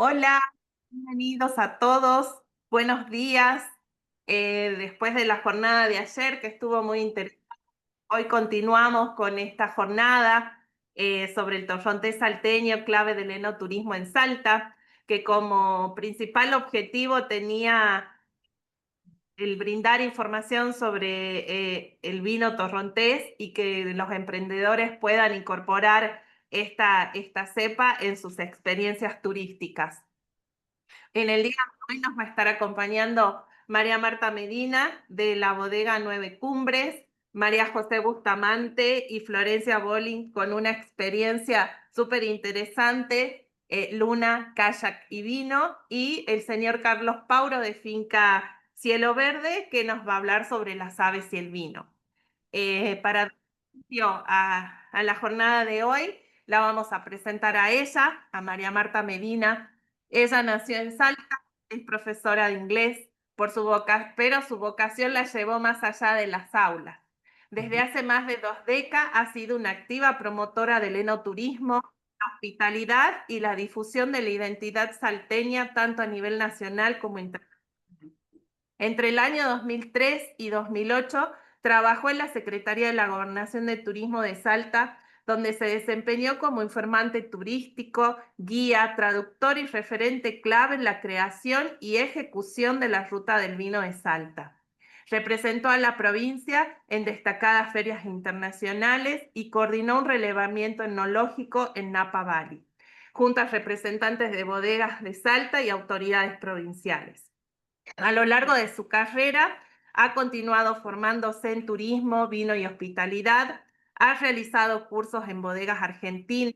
Hola, bienvenidos a todos. Buenos días. Después de la jornada de ayer, que estuvo muy interesante, hoy continuamos con esta jornada sobre el torrontés salteño, clave del enoturismo en Salta, que como principal objetivo tenía el brindar información sobre el vino torrontés y que los emprendedores puedan incorporar esta cepa en sus experiencias turísticas. En el día de hoy nos va a estar acompañando María Marta Medina de la bodega Nueve Cumbres, María José Bustamante y Florencia Bolling con una experiencia súper interesante, Luna, Kayak y Vino, y el señor Carlos Pauro de Finca Cielo Verde, que nos va a hablar sobre las aves y el vino. Para dar inicio a la jornada de hoy, la vamos a presentar a ella, a María Marta Medina. Ella nació en Salta, es profesora de inglés, pero su vocación la llevó más allá de las aulas. Desde hace más de 2 décadas ha sido una activa promotora del enoturismo, la hospitalidad y la difusión de la identidad salteña tanto a nivel nacional como internacional. Entre el año 2003 y 2008 trabajó en la Secretaría de la Gobernación de Turismo de Salta, donde se desempeñó como informante turístico, guía, traductor y referente clave en la creación y ejecución de la Ruta del Vino de Salta. Representó a la provincia en destacadas ferias internacionales y coordinó un relevamiento etnológico en Napa Valley, junto a representantes de bodegas de Salta y autoridades provinciales. A lo largo de su carrera ha continuado formándose en turismo, vino y hospitalidad, ha realizado cursos en bodegas argentinas,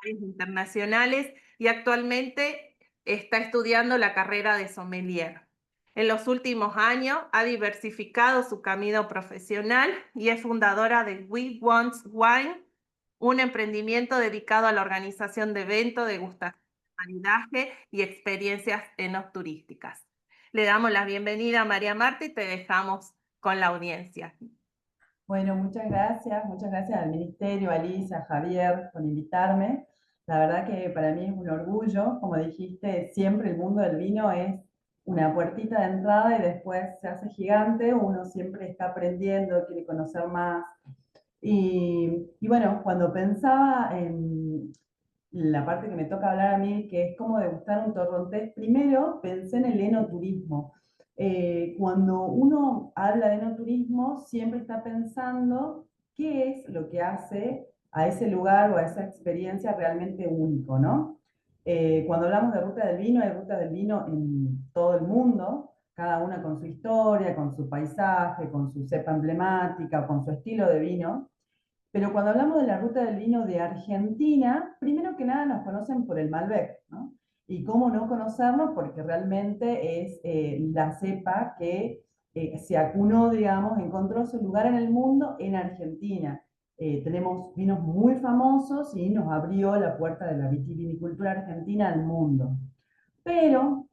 internacionales y actualmente está estudiando la carrera de sommelier. En los últimos años ha diversificado su camino profesional y es fundadora de We Want Wine, un emprendimiento dedicado a la organización de eventos, degustación, maridaje y experiencias enoturísticas. Le damos la bienvenida a María Marta y te dejamos con la audiencia. Bueno, muchas gracias al Ministerio, a Lisa, a Javier por invitarme. La verdad que para mí es un orgullo, como dijiste, siempre el mundo del vino es una puertita de entrada y después se hace gigante, uno siempre está aprendiendo, quiere conocer más. Y bueno, cuando pensaba en la parte que me toca hablar a mí, que es cómo degustar un torrontés, primero pensé en el enoturismo. Cuando uno habla de enoturismo, siempre está pensando qué es lo que hace a ese lugar o a esa experiencia realmente único, ¿no? Cuando hablamos de ruta del vino, hay ruta del vino en todo el mundo, cada una con su historia, con su paisaje, con su cepa emblemática, con su estilo de vino. Pero cuando hablamos de la ruta del vino de Argentina, primero que nada nos conocen por el Malbec, ¿no? Y cómo no conocerlo, porque realmente es la cepa que se acunó, digamos, encontró su lugar en el mundo en Argentina. Tenemos vinos muy famosos y nos abrió la puerta de la vitivinicultura argentina al mundo. Pero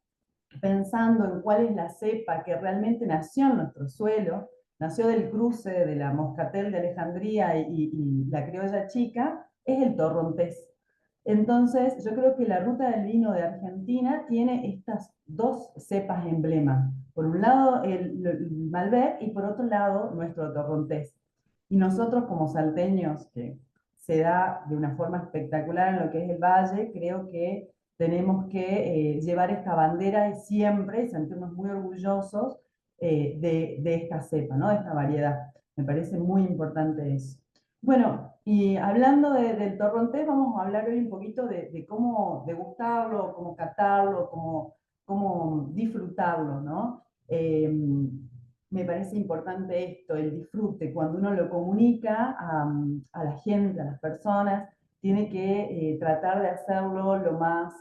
pensando en cuál es la cepa que realmente nació en nuestro suelo, nació del cruce de la Moscatel de Alejandría y la criolla chica, es el torrontés. Entonces, yo creo que la ruta del vino de Argentina tiene estas dos cepas emblemas. Por un lado, el Malbec y por otro lado, nuestro torrontés. Y nosotros como salteños, que se da de una forma espectacular en lo que es el valle, creo que tenemos que llevar esta bandera siempre y sentirnos muy orgullosos de esta cepa, ¿no? De esta variedad. Me parece muy importante eso. Bueno, y hablando del torrontés, vamos a hablar hoy un poquito de cómo degustarlo, cómo catarlo, cómo disfrutarlo, ¿no? Me parece importante esto, el disfrute, cuando uno lo comunica a la gente, a las personas, tiene que tratar de hacerlo lo más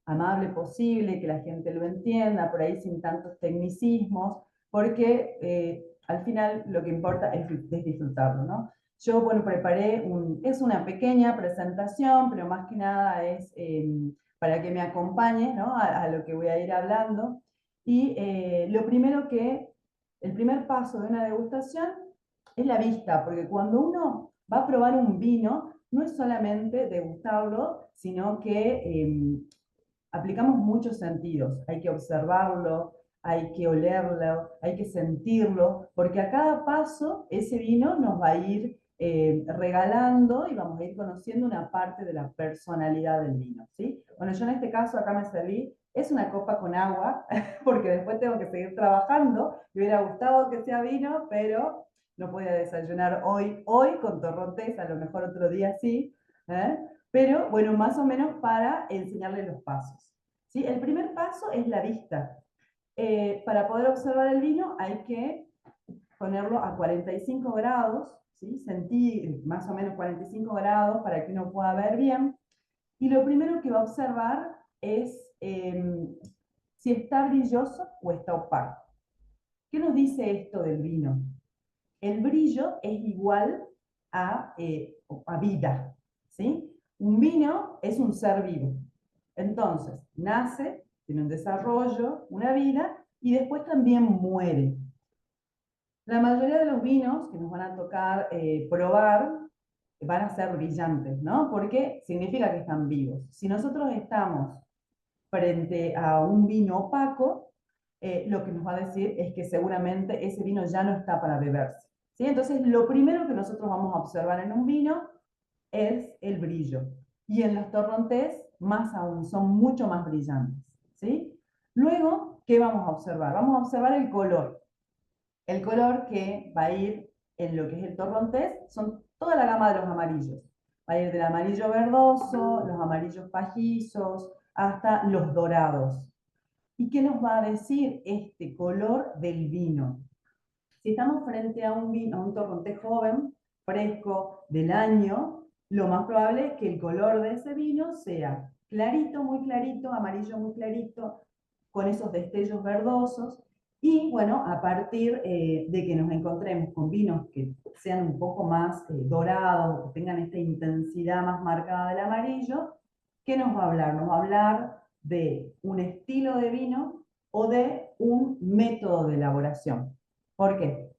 amable posible, que la gente lo entienda, por ahí sin tantos tecnicismos, porque al final lo que importa es disfrutarlo, ¿no? Yo, bueno, es una pequeña presentación, pero más que nada es para que me acompañe, ¿no? A lo que voy a ir hablando. Y el primer paso de una degustación es la vista, porque cuando uno va a probar un vino, no es solamente degustarlo, sino que aplicamos muchos sentidos. Hay que observarlo, hay que olerlo, hay que sentirlo, porque a cada paso ese vino nos va a ir regalando y vamos a ir conociendo una parte de la personalidad del vino, ¿sí? Bueno, yo en este caso acá me serví, es una copa con agua, porque después tengo que seguir trabajando. Me hubiera gustado que sea vino, pero no podía desayunar hoy con torrontés, a lo mejor otro día sí, ¿eh? Pero bueno, más o menos para enseñarle los pasos. ¿Sí? El primer paso es la vista. Para poder observar el vino hay que ponerlo a 45 grados, ¿sí? Sentir más o menos 45 grados para que uno pueda ver bien. Y lo primero que va a observar es si está brilloso o está opaco. ¿Qué nos dice esto del vino? El brillo es igual a vida, ¿sí? Un vino es un ser vivo. Entonces, nace, tiene un desarrollo, una vida, y después también muere. La mayoría de los vinos que nos van a tocar probar van a ser brillantes, ¿no? Porque significa que están vivos. Si nosotros estamos frente a un vino opaco, lo que nos va a decir es que seguramente ese vino ya no está para beberse. ¿Sí? Entonces, lo primero que nosotros vamos a observar en un vino es el brillo. Y en los torrontés, más aún, son mucho más brillantes. ¿Sí? Luego, ¿qué vamos a observar? Vamos a observar el color. El color que va a ir en lo que es el torrontés son toda la gama de los amarillos. Va a ir del amarillo verdoso, los amarillos pajizos, hasta los dorados. ¿Y qué nos va a decir este color del vino? Si estamos frente a un vino, a un torrontés joven, fresco, del año, lo más probable es que el color de ese vino sea clarito, muy clarito, amarillo muy clarito, con esos destellos verdosos. Y bueno, a partir de que nos encontremos con vinos que sean un poco más dorados, que tengan esta intensidad más marcada del amarillo, ¿qué nos va a hablar? Nos va a hablar de un estilo de vino o de un método de elaboración. ¿Por qué?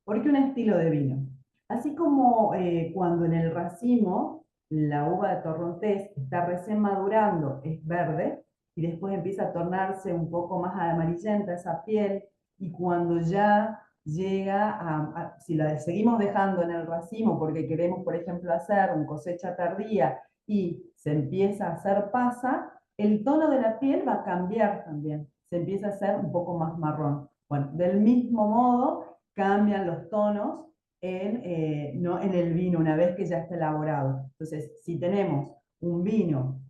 Porque un estilo de vino. Así como cuando en el racimo la uva de torrontés está recién madurando, es verde, y después empieza a tornarse un poco más amarillenta esa piel, y cuando ya llega si la seguimos dejando en el racimo porque queremos, por ejemplo, hacer una cosecha tardía y se empieza a hacer pasa, el tono de la piel va a cambiar también, se empieza a hacer un poco más marrón. Bueno, del mismo modo cambian los tonos ¿no? en el vino una vez que ya está elaborado. Entonces, si tenemos un vino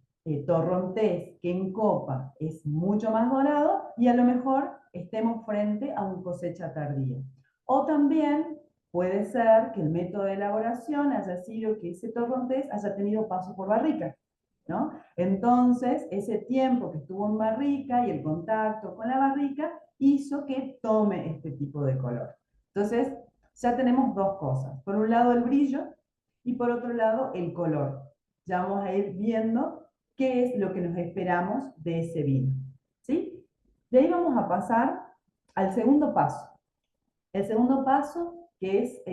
torrontés que en copa es mucho más dorado y a lo mejor estemos frente a un cosecha tardía. O también puede ser que el método de elaboración haya sido que ese torrontés haya tenido paso por barrica, ¿no? Entonces, ese tiempo que estuvo en barrica y el contacto con la barrica hizo que tome este tipo de color. Entonces, ya tenemos dos cosas. Por un lado el brillo y por otro lado el color. Ya vamos a ir viendo qué es lo que nos esperamos de ese vino. ¿Sí? De ahí vamos a pasar al segundo paso. El segundo paso que es,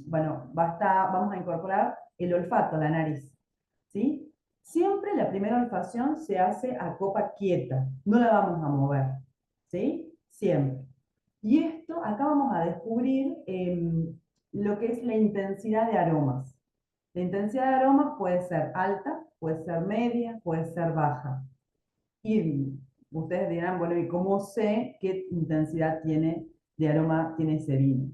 bueno, vamos a incorporar el olfato, la nariz. ¿Sí? Siempre la primera olfacción se hace a copa quieta, no la vamos a mover. ¿Sí? Siempre. Y esto, acá vamos a descubrir lo que es la intensidad de aromas. La intensidad de aromas puede ser alta, puede ser media, puede ser baja. Y ustedes dirán, bueno, ¿y cómo sé qué intensidad de aroma tiene ese vino?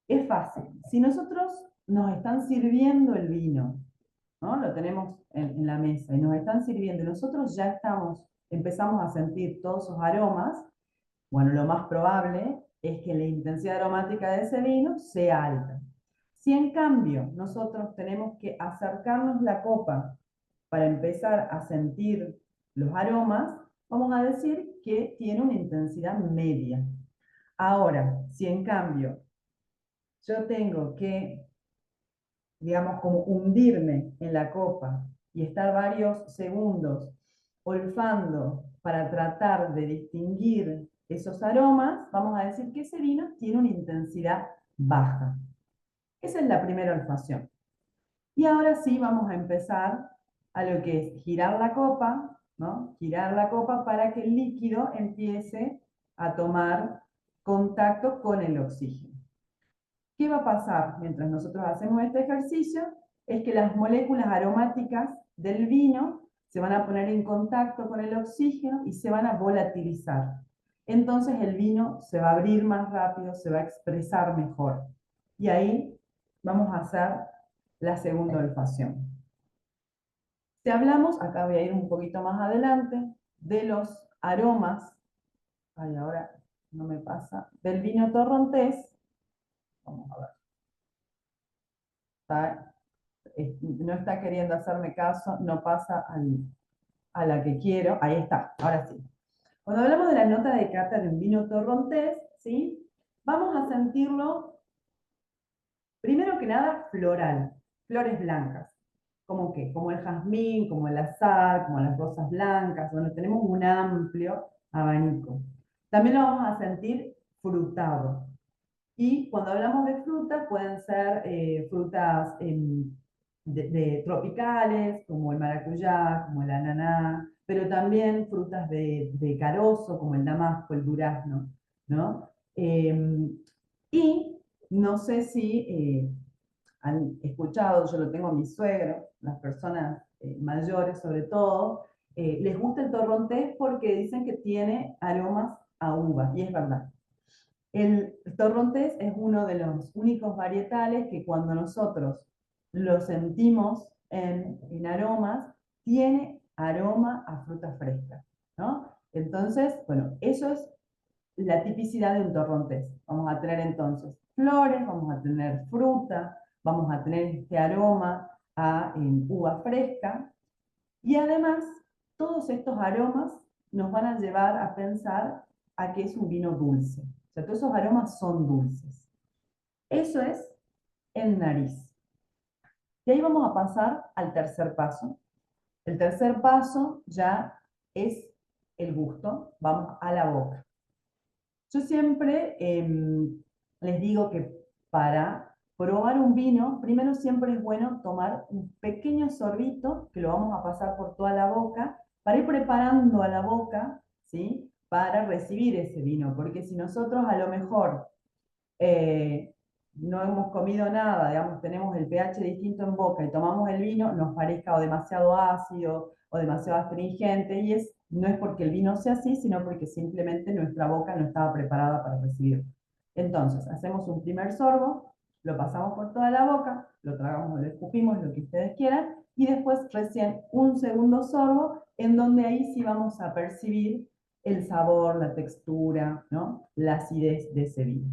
Es fácil. Si nosotros nos están sirviendo el vino, ¿no? Lo tenemos en la mesa y nos están sirviendo, y nosotros ya empezamos a sentir todos esos aromas, bueno, lo más probable es que la intensidad aromática de ese vino sea alta. Si en cambio nosotros tenemos que acercarnos la copa para empezar a sentir los aromas, vamos a decir que tiene una intensidad media. Ahora, si en cambio yo tengo que, digamos, como hundirme en la copa y estar varios segundos olfando para tratar de distinguir esos aromas, vamos a decir que ese vino tiene una intensidad baja. Esa es la primera olfacción. Y ahora sí vamos a empezar a lo que es girar la copa ¿no? Girar la copa para que el líquido empiece a tomar contacto con el oxígeno. ¿Qué va a pasar mientras nosotros hacemos este ejercicio? Es que las moléculas aromáticas del vino se van a poner en contacto con el oxígeno y se van a volatilizar. Entonces el vino se va a abrir más rápido, se va a expresar mejor. Y ahí vamos a hacer la segunda olfacción. Si hablamos, acá voy a ir un poquito más adelante, de los aromas, ay, ahora no me pasa, del vino torrontés, vamos a ver, está no está queriendo hacerme caso, no pasa a la que quiero. Ahí está, ahora sí. Cuando hablamos de la nota de cata de un vino torrontés, ¿sí? Vamos a sentirlo, primero que nada, floral, flores blancas. ¿Cómo qué? Como el jazmín, como el azahar, como las rosas blancas. Bueno, tenemos un amplio abanico. También lo vamos a sentir frutado. Y cuando hablamos de frutas, pueden ser frutas tropicales, como el maracuyá, como el ananá, pero también frutas de carozo, como el damasco, el durazno, ¿no? Y no sé si han escuchado, yo lo tengo a mi suegro, las personas mayores sobre todo, les gusta el torrontés porque dicen que tiene aromas a uva, y es verdad. El torrontés es uno de los únicos varietales que cuando nosotros lo sentimos en aromas, tiene aroma a fruta fresca, ¿no? Entonces, bueno, eso es la tipicidad de un torrontés. Vamos a tener entonces flores, vamos a tener fruta, vamos a tener este aroma a uva fresca, y además todos estos aromas nos van a llevar a pensar a que es un vino dulce. O sea, todos esos aromas son dulces. Eso es en nariz. Y ahí vamos a pasar al tercer paso. El tercer paso ya es el gusto. Vamos a la boca. Yo siempre les digo que para probar un vino, primero siempre es bueno tomar un pequeño sorbito, que lo vamos a pasar por toda la boca, para ir preparando a la boca, ¿sí? Para recibir ese vino, porque si nosotros a lo mejor eh, no hemos comido nada, digamos, tenemos el pH distinto en boca y tomamos el vino, nos parezca o demasiado ácido o demasiado astringente, y no es porque el vino sea así, sino porque simplemente nuestra boca no estaba preparada para recibirlo. Entonces, hacemos un primer sorbo, lo pasamos por toda la boca, lo tragamos, lo escupimos, lo que ustedes quieran, y después recién un segundo sorbo, en donde ahí sí vamos a percibir el sabor, la textura, ¿no? La acidez de ese vino.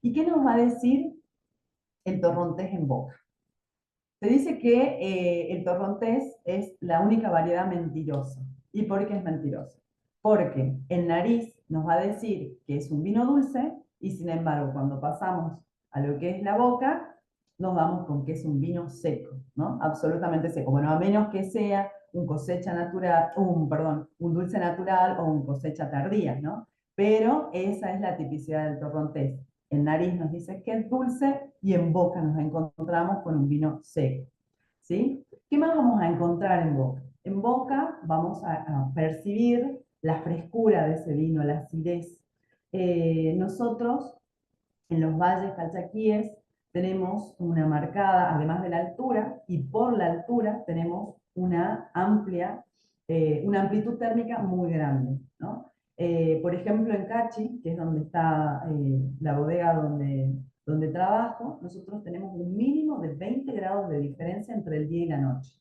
¿Y qué nos va a decir el torrontés en boca? Se dice que el torrontés es la única variedad mentirosa. ¿Y por qué es mentirosa? Porque en nariz nos va a decir que es un vino dulce, y sin embargo cuando pasamos a lo que es la boca, nos vamos con que es un vino seco, ¿no? Absolutamente seco. Bueno, a menos que sea un cosecha natural, perdón, un dulce natural o un cosecha tardía, ¿no? Pero esa es la tipicidad del torrontés. En nariz nos dice que es dulce y en boca nos encontramos con un vino seco. ¿Sí? ¿Qué más vamos a encontrar en boca? En boca vamos a percibir la frescura de ese vino, la acidez. Nosotros en los valles calchaquíes tenemos una marcada, además de la altura, y por la altura tenemos una amplitud térmica muy grande, ¿no? Por ejemplo, en Cachi, que es donde está la bodega donde trabajo, nosotros tenemos un mínimo de 20 grados de diferencia entre el día y la noche.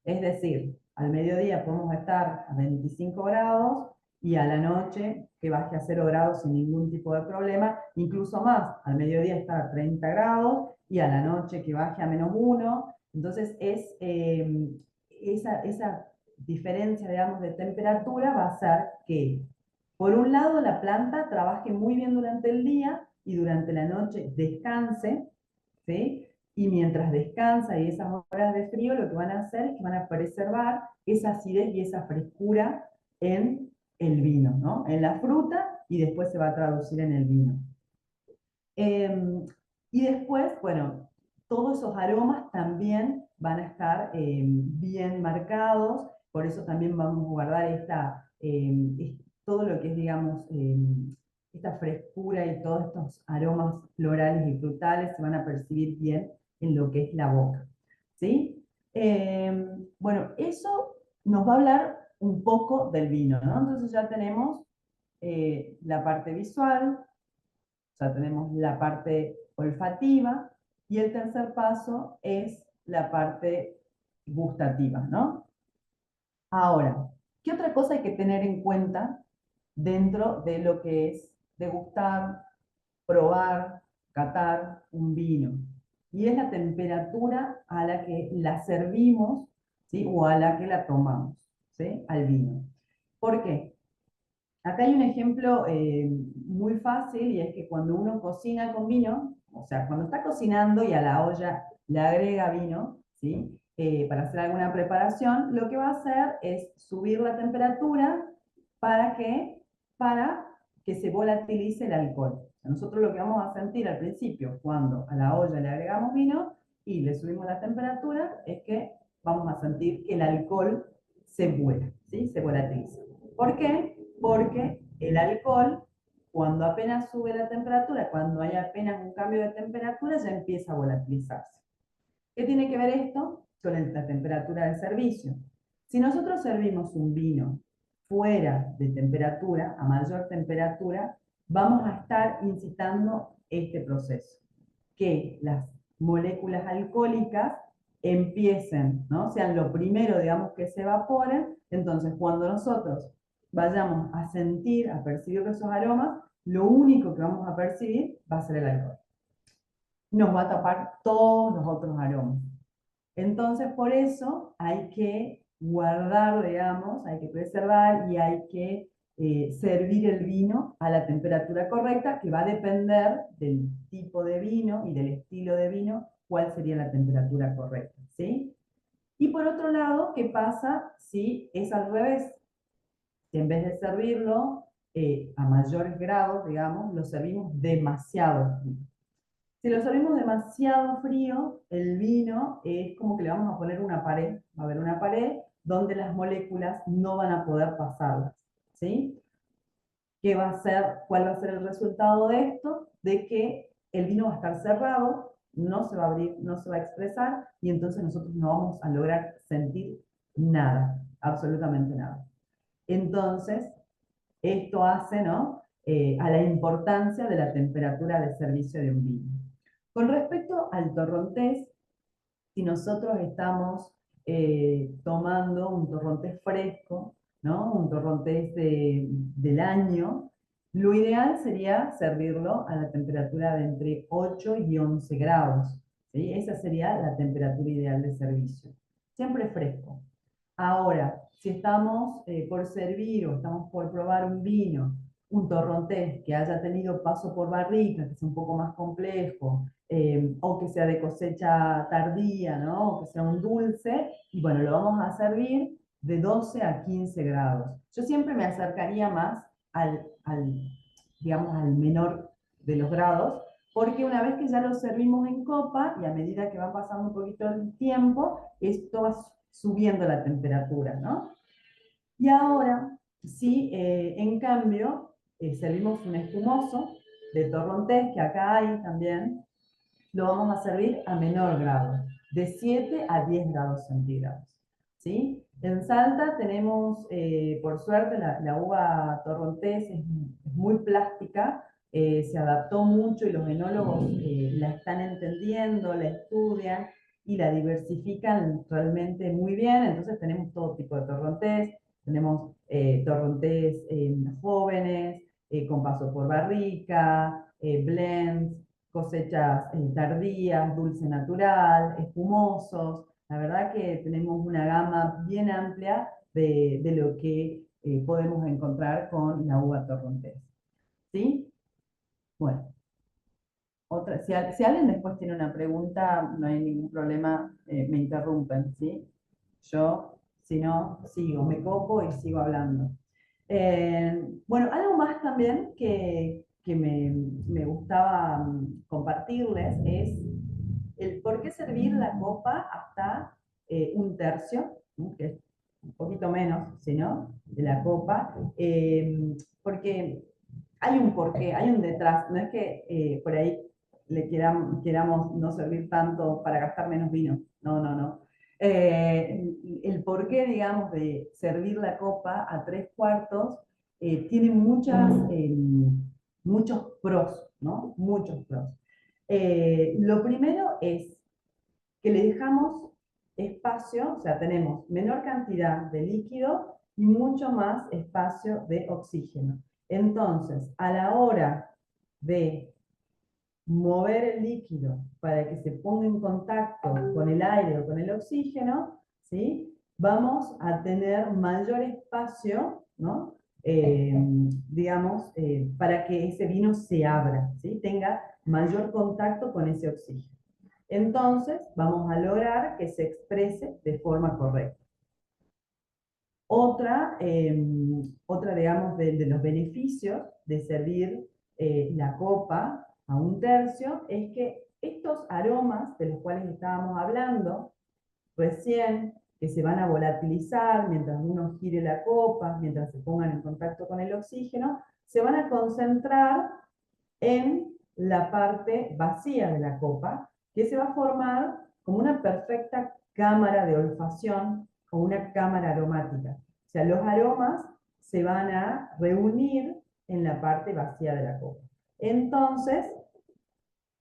Es decir, al mediodía podemos estar a 25 grados y a la noche que baje a 0 grados sin ningún tipo de problema, incluso más, al mediodía está a 30 grados y a la noche que baje a -1. Entonces esa diferencia, digamos, de temperatura va a hacer que, por un lado, la planta trabaje muy bien durante el día y durante la noche descanse, ¿sí? Y mientras descansa y esas horas de frío, lo que van a hacer es que van a preservar esa acidez y esa frescura en el vino, ¿no? En la fruta, y después se va a traducir en el vino. Y después, bueno, todos esos aromas también van a estar bien marcados por eso también vamos a guardar todo lo que es, digamos, esta frescura y todos estos aromas florales y frutales se van a percibir bien en lo que es la boca, ¿sí? Bueno, eso nos va a hablar un poco del vino, ¿no? Entonces ya tenemos la parte visual, ya tenemos la parte olfativa y el tercer paso es la parte gustativa, ¿no? Ahora, ¿qué otra cosa hay que tener en cuenta dentro de lo que es degustar, probar, catar un vino? Y es la temperatura a la que la servimos, ¿sí? O a la que la tomamos, ¿sí? Al vino. ¿Por qué? Acá hay un ejemplo muy fácil y es que cuando uno cocina con vino, o sea, cuando está cocinando y a la olla le agrega vino, ¿sí? Para hacer alguna preparación, lo que va a hacer es subir la temperatura para que, para que se volatilice el alcohol. O sea, nosotros lo que vamos a sentir al principio, cuando a la olla le agregamos vino y le subimos la temperatura, es que vamos a sentir que el alcohol se vuela, ¿sí? Se volatiliza. ¿Por qué? Porque el alcohol, cuando apenas sube la temperatura, cuando hay apenas un cambio de temperatura, ya empieza a volatilizarse. ¿Qué tiene que ver esto? Con la temperatura del servicio. Si nosotros servimos un vino fuera de temperatura, a mayor temperatura, vamos a estar incitando este proceso, que las moléculas alcohólicas empiecen, ¿no? Sean lo primero, digamos, que se evaporen. Entonces, cuando nosotros vayamos a sentir, a percibir esos aromas, lo único que vamos a percibir va a ser el alcohol. Nos va a tapar todos los otros aromas. Entonces, por eso hay que guardar, digamos, hay que preservar y hay que servir el vino a la temperatura correcta, que va a depender del tipo de vino y del estilo de vino, cuál sería la temperatura correcta, ¿sí? Y por otro lado, ¿qué pasa si es al revés? Si en vez de servirlo a mayores grados, digamos, lo servimos demasiado frío. Si lo servimos demasiado frío, el vino es como que le vamos a poner una pared, va a haber una pared donde las moléculas no van a poder pasarlas, ¿sí? ¿Qué va a ser, cuál va a ser el resultado de esto? De que el vino va a estar cerrado, no se va a abrir, no se va a expresar, y entonces nosotros no vamos a lograr sentir nada, absolutamente nada. Entonces, esto hace, ¿no? A la importancia de la temperatura de servicio de un vino. Con respecto al torrontés, si nosotros estamos tomando un torrontés fresco, ¿no? Un torrontés del año, lo ideal sería servirlo a la temperatura de entre 8 y 11 grados. ¿Sí? Esa sería la temperatura ideal de servicio. Siempre fresco. Ahora, si estamos por servir o estamos por probar un vino, un torrontés que haya tenido paso por barrica, que sea un poco más complejo, o que sea de cosecha tardía, ¿no? O que sea un dulce, y bueno, lo vamos a servir de 12 a 15 grados. Yo siempre me acercaría más digamos, al menor de los grados, porque una vez que ya lo servimos en copa y a medida que va pasando un poquito el tiempo, esto va subiendo la temperatura, ¿no? Y ahora, si en cambio servimos un espumoso de torrontés, que acá hay también, lo vamos a servir a menor grado, de 7 a 10 grados centígrados. ¿Sí? En Salta tenemos, por suerte, la uva torrontés es muy plástica, se adaptó mucho y los enólogos la están entendiendo, la estudian y la diversifican realmente muy bien. Entonces tenemos todo tipo de torrontés, tenemos torrontés jóvenes, con paso por barrica, blends, cosechas tardías, dulce natural, espumosos. La verdad que tenemos una gama bien amplia de lo que podemos encontrar con la uva torrontés. ¿Sí? Bueno, si alguien después tiene una pregunta, no hay ningún problema, me interrumpen, ¿sí? Yo, si no, sigo, me copo y sigo hablando. Bueno, algo más también que me gustaba compartirles es el por qué servir la copa hasta un tercio, ¿no? Que es un poquito menos, si no, de la copa, porque hay un porqué, hay un detrás, no es que por ahí queramos no servir tanto para gastar menos vino, no, no, no. El porqué, digamos, de servir la copa a 3/4 tiene muchos pros, ¿no? Muchos pros. Lo primero es que le dejamos espacio, o sea, tenemos menor cantidad de líquido y mucho más espacio de oxígeno. Entonces, a la hora de mover el líquido para que se ponga en contacto con el aire o con el oxígeno, ¿sí? Vamos a tener mayor espacio, ¿no? Digamos, para que ese vino se abra, ¿sí? Tenga mayor contacto con ese oxígeno. Entonces, vamos a lograr que se exprese de forma correcta. Otra digamos, de los beneficios de servir la copa a 1/3 es que estos aromas de los cuales estábamos hablando recién, que se van a volatilizar mientras uno gire la copa, mientras se pongan en contacto con el oxígeno, se van a concentrar en la parte vacía de la copa, que se va a formar como una perfecta cámara de olfacción o una cámara aromática. O sea, los aromas se van a reunir en la parte vacía de la copa. Entonces,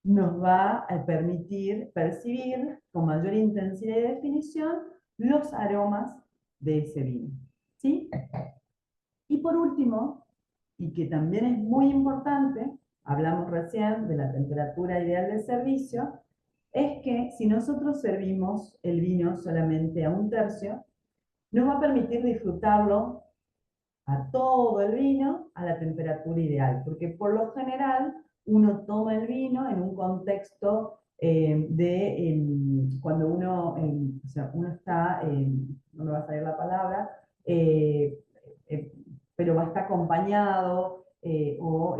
nos va a permitir percibir con mayor intensidad y definición los aromas de ese vino. ¿Sí? Y por último, y que también es muy importante, hablamos recién de la temperatura ideal del servicio, es que si nosotros servimos el vino solamente a 1/3, nos va a permitir disfrutarlo a todo el vino a la temperatura ideal, porque por lo general uno toma el vino en un contexto cuando o sea, uno está, no me va a salir la palabra, eh, pero va a estar acompañado o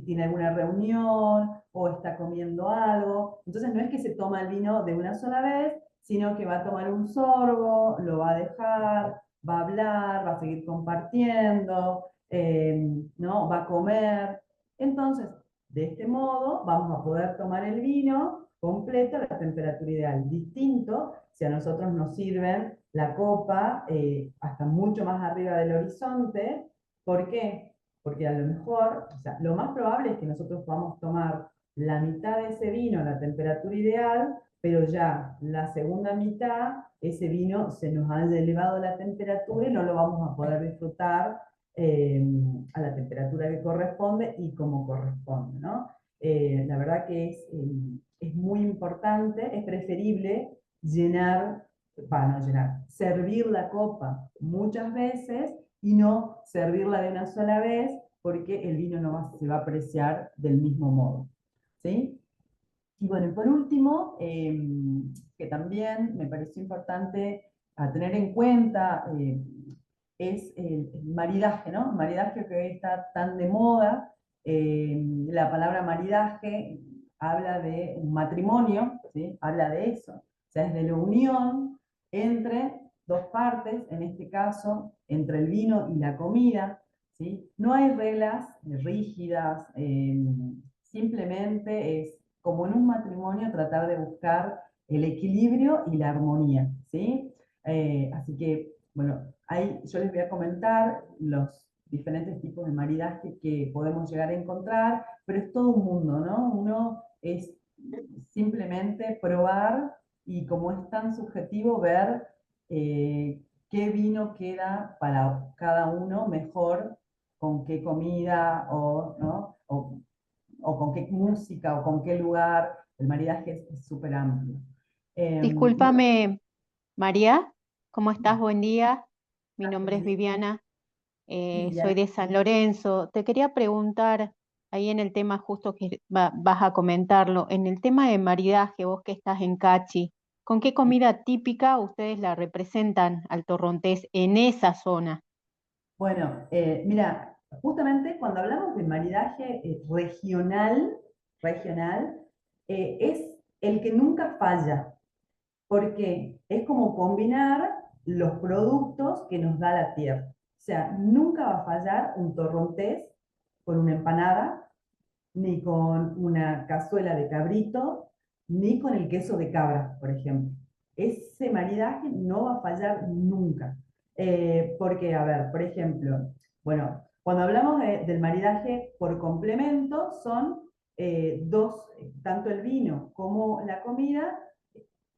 tiene alguna reunión o está comiendo algo. Entonces no es que se toma el vino de una sola vez, sino que va a tomar un sorbo, lo va a dejar, va a hablar, va a seguir compartiendo, ¿no? Va a comer. Entonces, de este modo, vamos a poder tomar el vino completo a la temperatura ideal. Distinto si a nosotros nos sirven la copa hasta mucho más arriba del horizonte. ¿Por qué? Porque a lo mejor, o sea, lo más probable es que nosotros podamos tomar la mitad de ese vino a la temperatura ideal, pero ya la segunda mitad, ese vino se nos ha elevado la temperatura y no lo vamos a poder disfrutar a la temperatura que corresponde y como corresponde, ¿no? La verdad que es muy importante, es preferible servir la copa muchas veces y no servirla de una sola vez porque el vino se va a apreciar del mismo modo, ¿sí? Y bueno, y por último, que también me pareció importante a tener en cuenta, es el maridaje, ¿no? El maridaje que hoy está tan de moda. La palabra maridaje habla de un matrimonio, ¿sí? Habla de eso. O sea, es de la unión entre dos partes, en este caso, entre el vino y la comida, ¿sí? No hay reglas rígidas, simplemente es como en un matrimonio tratar de buscar el equilibrio y la armonía, ¿sí? Así que, bueno, ahí yo les voy a comentar los diferentes tipos de maridaje que podemos llegar a encontrar, pero es todo un mundo, ¿no? Uno es simplemente probar y como es tan subjetivo ver qué vino queda para cada uno mejor, con qué comida o, ¿no? O con qué música o con qué lugar. El maridaje es súper amplio. Y bueno, Discúlpame, María, ¿cómo estás? Buen día. Mi nombre es Viviana, soy Viviana, de San Lorenzo. Te quería preguntar, ahí en el tema justo que vas a comentarlo, en el tema de maridaje, vos que estás en Cachi, ¿con qué comida típica ustedes la representan al torrontés en esa zona? bueno, mira, justamente cuando hablamos de maridaje regional, es el que nunca falla, porque es como combinar. los productos que nos da la tierra. O sea, nunca va a fallar un torrontés con una empanada, ni con una cazuela de cabrito, ni con el queso de cabra, por ejemplo. Ese maridaje no va a fallar nunca. Porque, a ver, por ejemplo, bueno, cuando hablamos del maridaje por complemento, son dos, tanto el vino como la comida,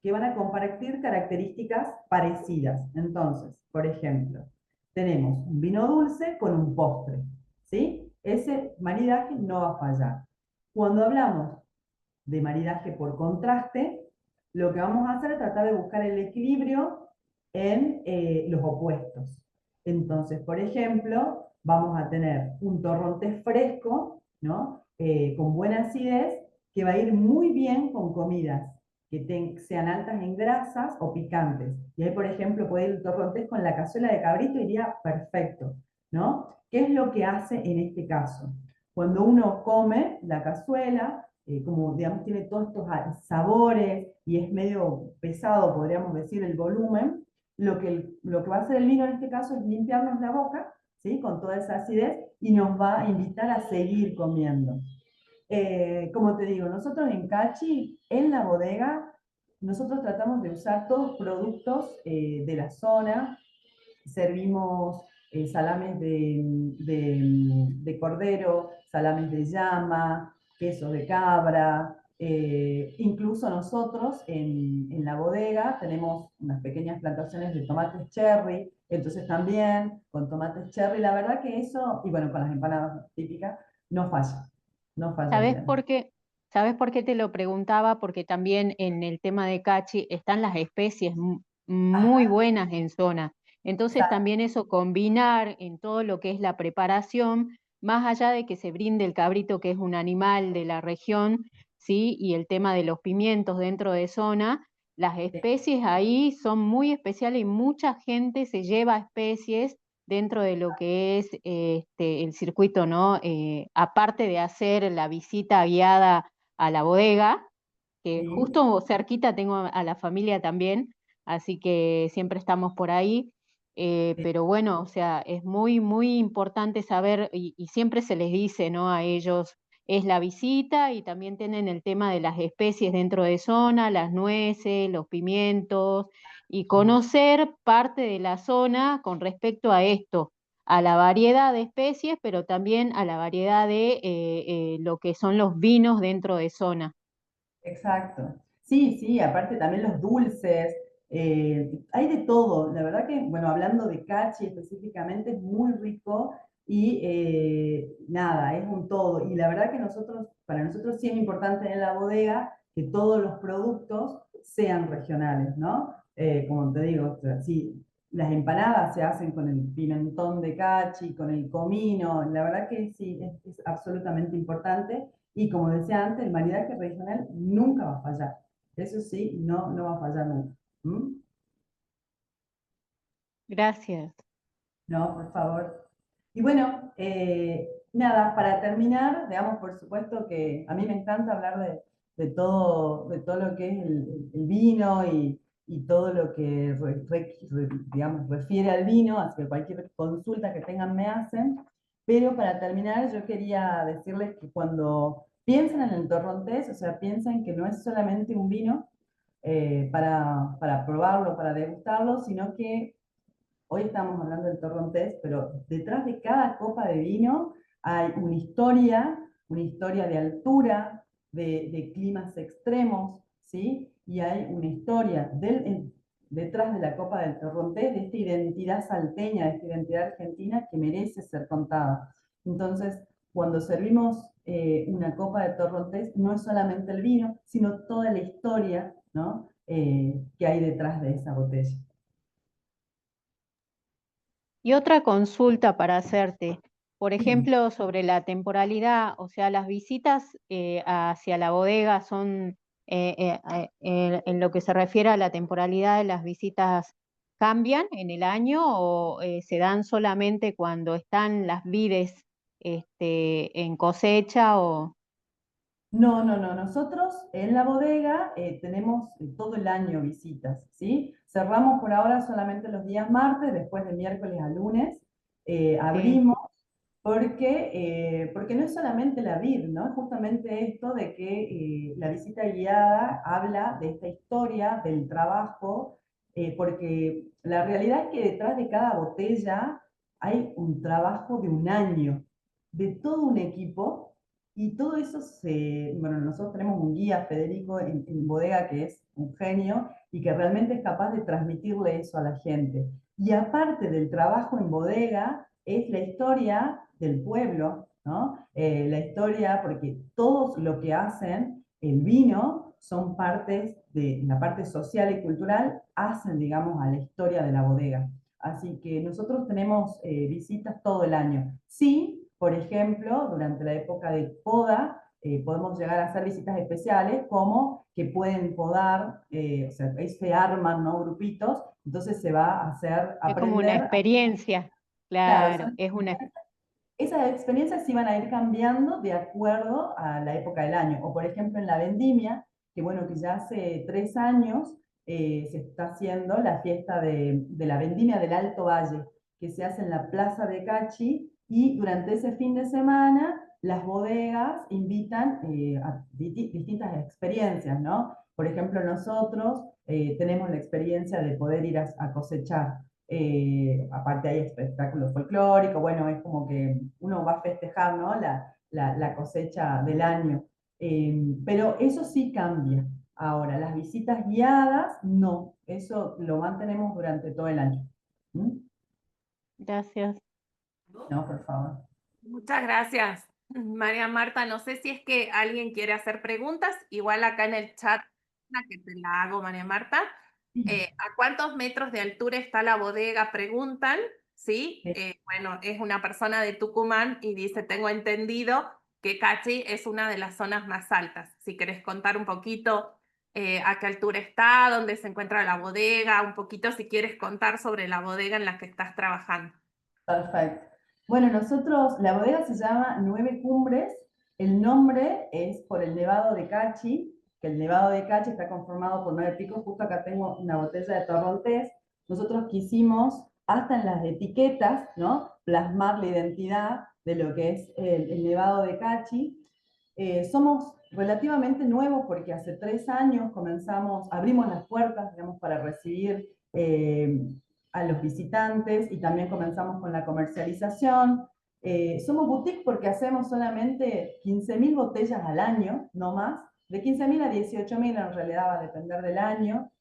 que van a compartir características parecidas. Entonces, por ejemplo, tenemos un vino dulce con un postre, ¿sí? Ese maridaje no va a fallar. Cuando hablamos de maridaje por contraste, lo que vamos a hacer es tratar de buscar el equilibrio en los opuestos. Entonces, por ejemplo, vamos a tener un torrontés fresco, ¿no? Con buena acidez, que va a ir muy bien con comidas que sean altas en grasas o picantes. Y ahí, por ejemplo, puede ir el torrontés con la cazuela de cabrito, iría perfecto, ¿no? ¿Qué es lo que hace en este caso? Cuando uno come la cazuela, como digamos tiene todos estos sabores y es medio pesado, podríamos decir, el volumen, lo que va a hacer el vino en este caso es limpiarnos la boca, ¿sí? Con toda esa acidez y nos va a invitar a seguir comiendo. Como te digo, nosotros en Cachi, en la bodega, nosotros tratamos de usar todos productos de la zona. Servimos salames de cordero, salames de llama, queso de cabra. Incluso nosotros en la bodega tenemos unas pequeñas plantaciones de tomates cherry, entonces también con tomates cherry, la verdad que eso, y bueno, con las empanadas típicas, no falla, no falla ¿Sabes bien. por qué? ¿Sabes por qué te lo preguntaba? Porque también en el tema de Cachi están las especies muy Ajá, buenas en zona. Entonces exacto, también eso combinar en todo lo que es la preparación, más allá de que se brinde el cabrito, que es un animal de la región, ¿sí? Y el tema de los pimientos dentro de zona, las sí, especies ahí son muy especiales y mucha gente se lleva especies dentro de lo que es el circuito, ¿no? Aparte de hacer la visita guiada a la bodega, que sí, justo cerquita tengo a la familia también, así que siempre estamos por ahí. sí, Pero bueno, o sea, es muy, muy importante saber, y siempre se les dice, ¿no? A ellos es la visita y también tienen el tema de las especies dentro de zona, las nueces, los pimientos, y conocer parte de la zona con respecto a esto, a la variedad de especies, pero también a la variedad de lo que son los vinos dentro de zona. exacto. Sí, sí, aparte también los dulces, hay de todo. La verdad que, bueno, hablando de Cachi específicamente, es muy rico y nada, es un todo. Y la verdad que nosotros, para nosotros sí es importante en la bodega que todos los productos sean regionales, ¿no? Como te digo, o sea, sí, las empanadas se hacen con el pimentón de Cachi, con el comino, la verdad que sí, es absolutamente importante. Y como decía antes, el maridaje regional nunca va a fallar. Eso sí, no, no va a fallar nunca. ¿Mm? Gracias. No, por favor. Y bueno, nada, para terminar, digamos, por supuesto que a mí me encanta hablar de todo lo que es el vino y todo lo que, digamos, refiere al vino, así que cualquier consulta que tengan me hacen. Pero para terminar, yo quería decirles que cuando piensen en el torrontés, o sea, piensen que no es solamente un vino para probarlo, para degustarlo, sino que hoy estamos hablando del torrontés, pero detrás de cada copa de vino hay una historia de altura, de climas extremos, ¿sí? Y hay una historia detrás de la copa del torrontés, de esta identidad salteña, de esta identidad argentina que merece ser contada. Entonces, cuando servimos una copa de torrontés, no es solamente el vino, sino toda la historia, ¿no? Que hay detrás de esa botella. Y otra consulta para hacerte, por Sí. ejemplo, sobre la temporalidad, o sea, las visitas hacia la bodega son, en lo que se refiere a la temporalidad de las visitas, ¿cambian en el año o se dan solamente cuando están las vides en cosecha o... No, no, no. Nosotros en la bodega tenemos todo el año visitas, ¿sí? Cerramos por ahora solamente los días martes, después de miércoles a lunes. Sí, Abrimos porque no es solamente la vid, ¿no? Es justamente esto de que la visita guiada habla de esta historia, del trabajo, porque la realidad es que detrás de cada botella hay un trabajo de un año, de todo un equipo, y todo eso bueno, nosotros tenemos un guía, Federico, en bodega, que es un genio y que realmente es capaz de transmitirle eso a la gente. Y aparte del trabajo en bodega, es la historia del pueblo, ¿no? La historia, porque todos lo que hacen, el vino, son partes de la parte social y cultural, hacen, digamos, a la historia de la bodega. Así que nosotros tenemos visitas todo el año. Sí, por ejemplo, durante la época de poda, podemos llegar a hacer visitas especiales, como que pueden podar, o sea, ahí se arman, ¿no? Grupitos, entonces se va a hacer es como una aprender. experiencia, Claro, claro, es una, esas experiencias sí van a ir cambiando de acuerdo a la época del año. O por ejemplo en la vendimia, que bueno, que ya hace 3 años se está haciendo la fiesta de la vendimia del Alto Valle, que se hace en la Plaza de Cachi, y durante ese fin de semana las bodegas invitan a distintas experiencias, ¿no? Por ejemplo, nosotros tenemos la experiencia de poder ir a cosechar. Aparte hay espectáculos folclóricos, bueno, es como que uno va a festejar, ¿no? La cosecha del año. Pero eso sí cambia. Ahora, las visitas guiadas, no, eso lo mantenemos durante todo el año. ¿Mm? gracias. No, por favor. Muchas gracias, María Marta. No sé si es que alguien quiere hacer preguntas, igual acá en el chat, la que te la hago, María Marta. ¿A cuántos metros de altura está la bodega? Preguntan, ¿sí? Bueno, es una persona de Tucumán y dice, tengo entendido que Cachi es una de las zonas más altas. Si querés contar un poquito a qué altura está, dónde se encuentra la bodega, un poquito si quieres contar sobre la bodega en la que estás trabajando. Perfecto. Bueno, nosotros, la bodega se llama Nueve Cumbres. El nombre es por el Nevado de Cachi, que el Nevado de Cachi está conformado por 9 picos. Justo acá tengo una botella de torrontés. Nosotros quisimos, hasta en las etiquetas, ¿no? Plasmar la identidad de lo que es el Nevado de Cachi. Somos relativamente nuevos porque hace 3 años abrimos las puertas, digamos, para recibir a los visitantes, y también comenzamos con la comercialización. Somos boutique porque hacemos solamente 15.000 botellas al año, no más. De 15.000 a 18.000 en realidad va a depender del año.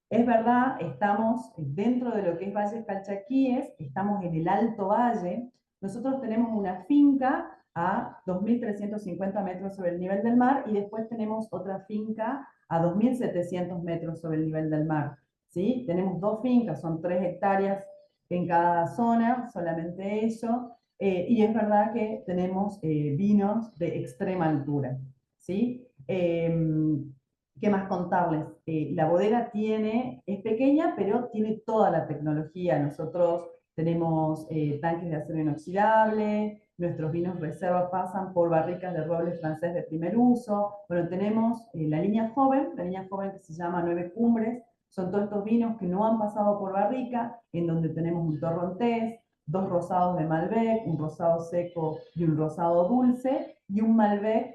Es verdad, estamos dentro de lo que es Valles Calchaquíes, estamos en el Alto Valle. Nosotros tenemos una finca a 2.350 metros sobre el nivel del mar, y después tenemos otra finca a 2.700 metros sobre el nivel del mar. ¿Sí? Tenemos dos fincas, son 3 hectáreas en cada zona, solamente eso. Y es verdad que tenemos vinos de extrema altura. ¿Sí? ¿Qué más contarles? La bodega es pequeña, pero tiene toda la tecnología. Nosotros tenemos tanques de acero inoxidable, nuestros vinos reserva pasan por barricas de roble francés de primer uso. Bueno, tenemos la línea joven que se llama Nueve Cumbres. Son todos estos vinos que no han pasado por barrica, en donde tenemos un torrontés, 2 rosados de Malbec, un rosado seco y un rosado dulce, y un Malbec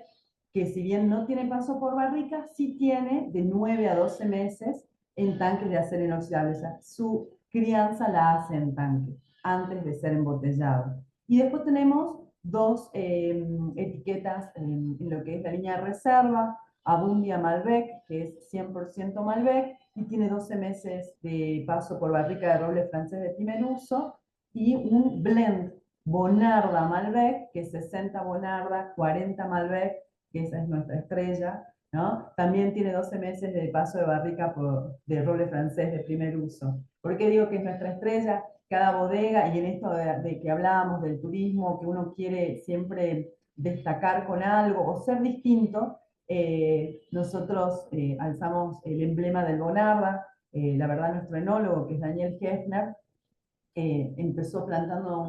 que, si bien no tiene paso por barrica, sí tiene de 9 a 12 meses en tanques de acero inoxidable. O sea, su crianza la hace en tanque antes de ser embotellado. Y después tenemos dos etiquetas en lo que es la línea de reserva: Abundia Malbec, que es 100% Malbec, y tiene 12 meses de paso por barrica de roble francés de primer uso, y un blend Bonarda Malbec, que es 60 Bonarda, 40 Malbec, que esa es nuestra estrella, ¿no? También tiene 12 meses de paso de barrica de roble francés de primer uso. ¿Por qué digo que es nuestra estrella? Cada bodega, y en esto de que hablábamos del turismo, que uno quiere siempre destacar con algo o ser distinto, nosotros alzamos el emblema del Bonarda. La verdad, nuestro enólogo, que es Daniel Hefner, empezó plantando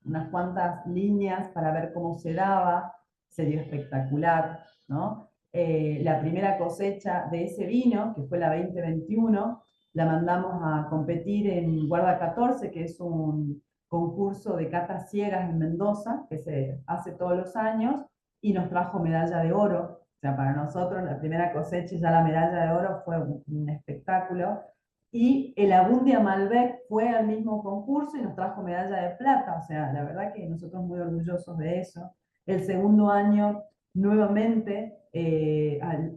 unas cuantas líneas para ver cómo se daba, se dio espectacular. ¿no? La primera cosecha de ese vino, que fue la 2021, la mandamos a competir en Guarda 14, que es un concurso de catas ciegas en Mendoza, que se hace todos los años, y nos trajo medalla de oro. O sea, para nosotros la primera cosecha y ya la medalla de oro fue un espectáculo. Y el Abundia Malbec fue al mismo concurso y nos trajo medalla de plata. O sea, la verdad que nosotros muy orgullosos de eso. El segundo año, nuevamente,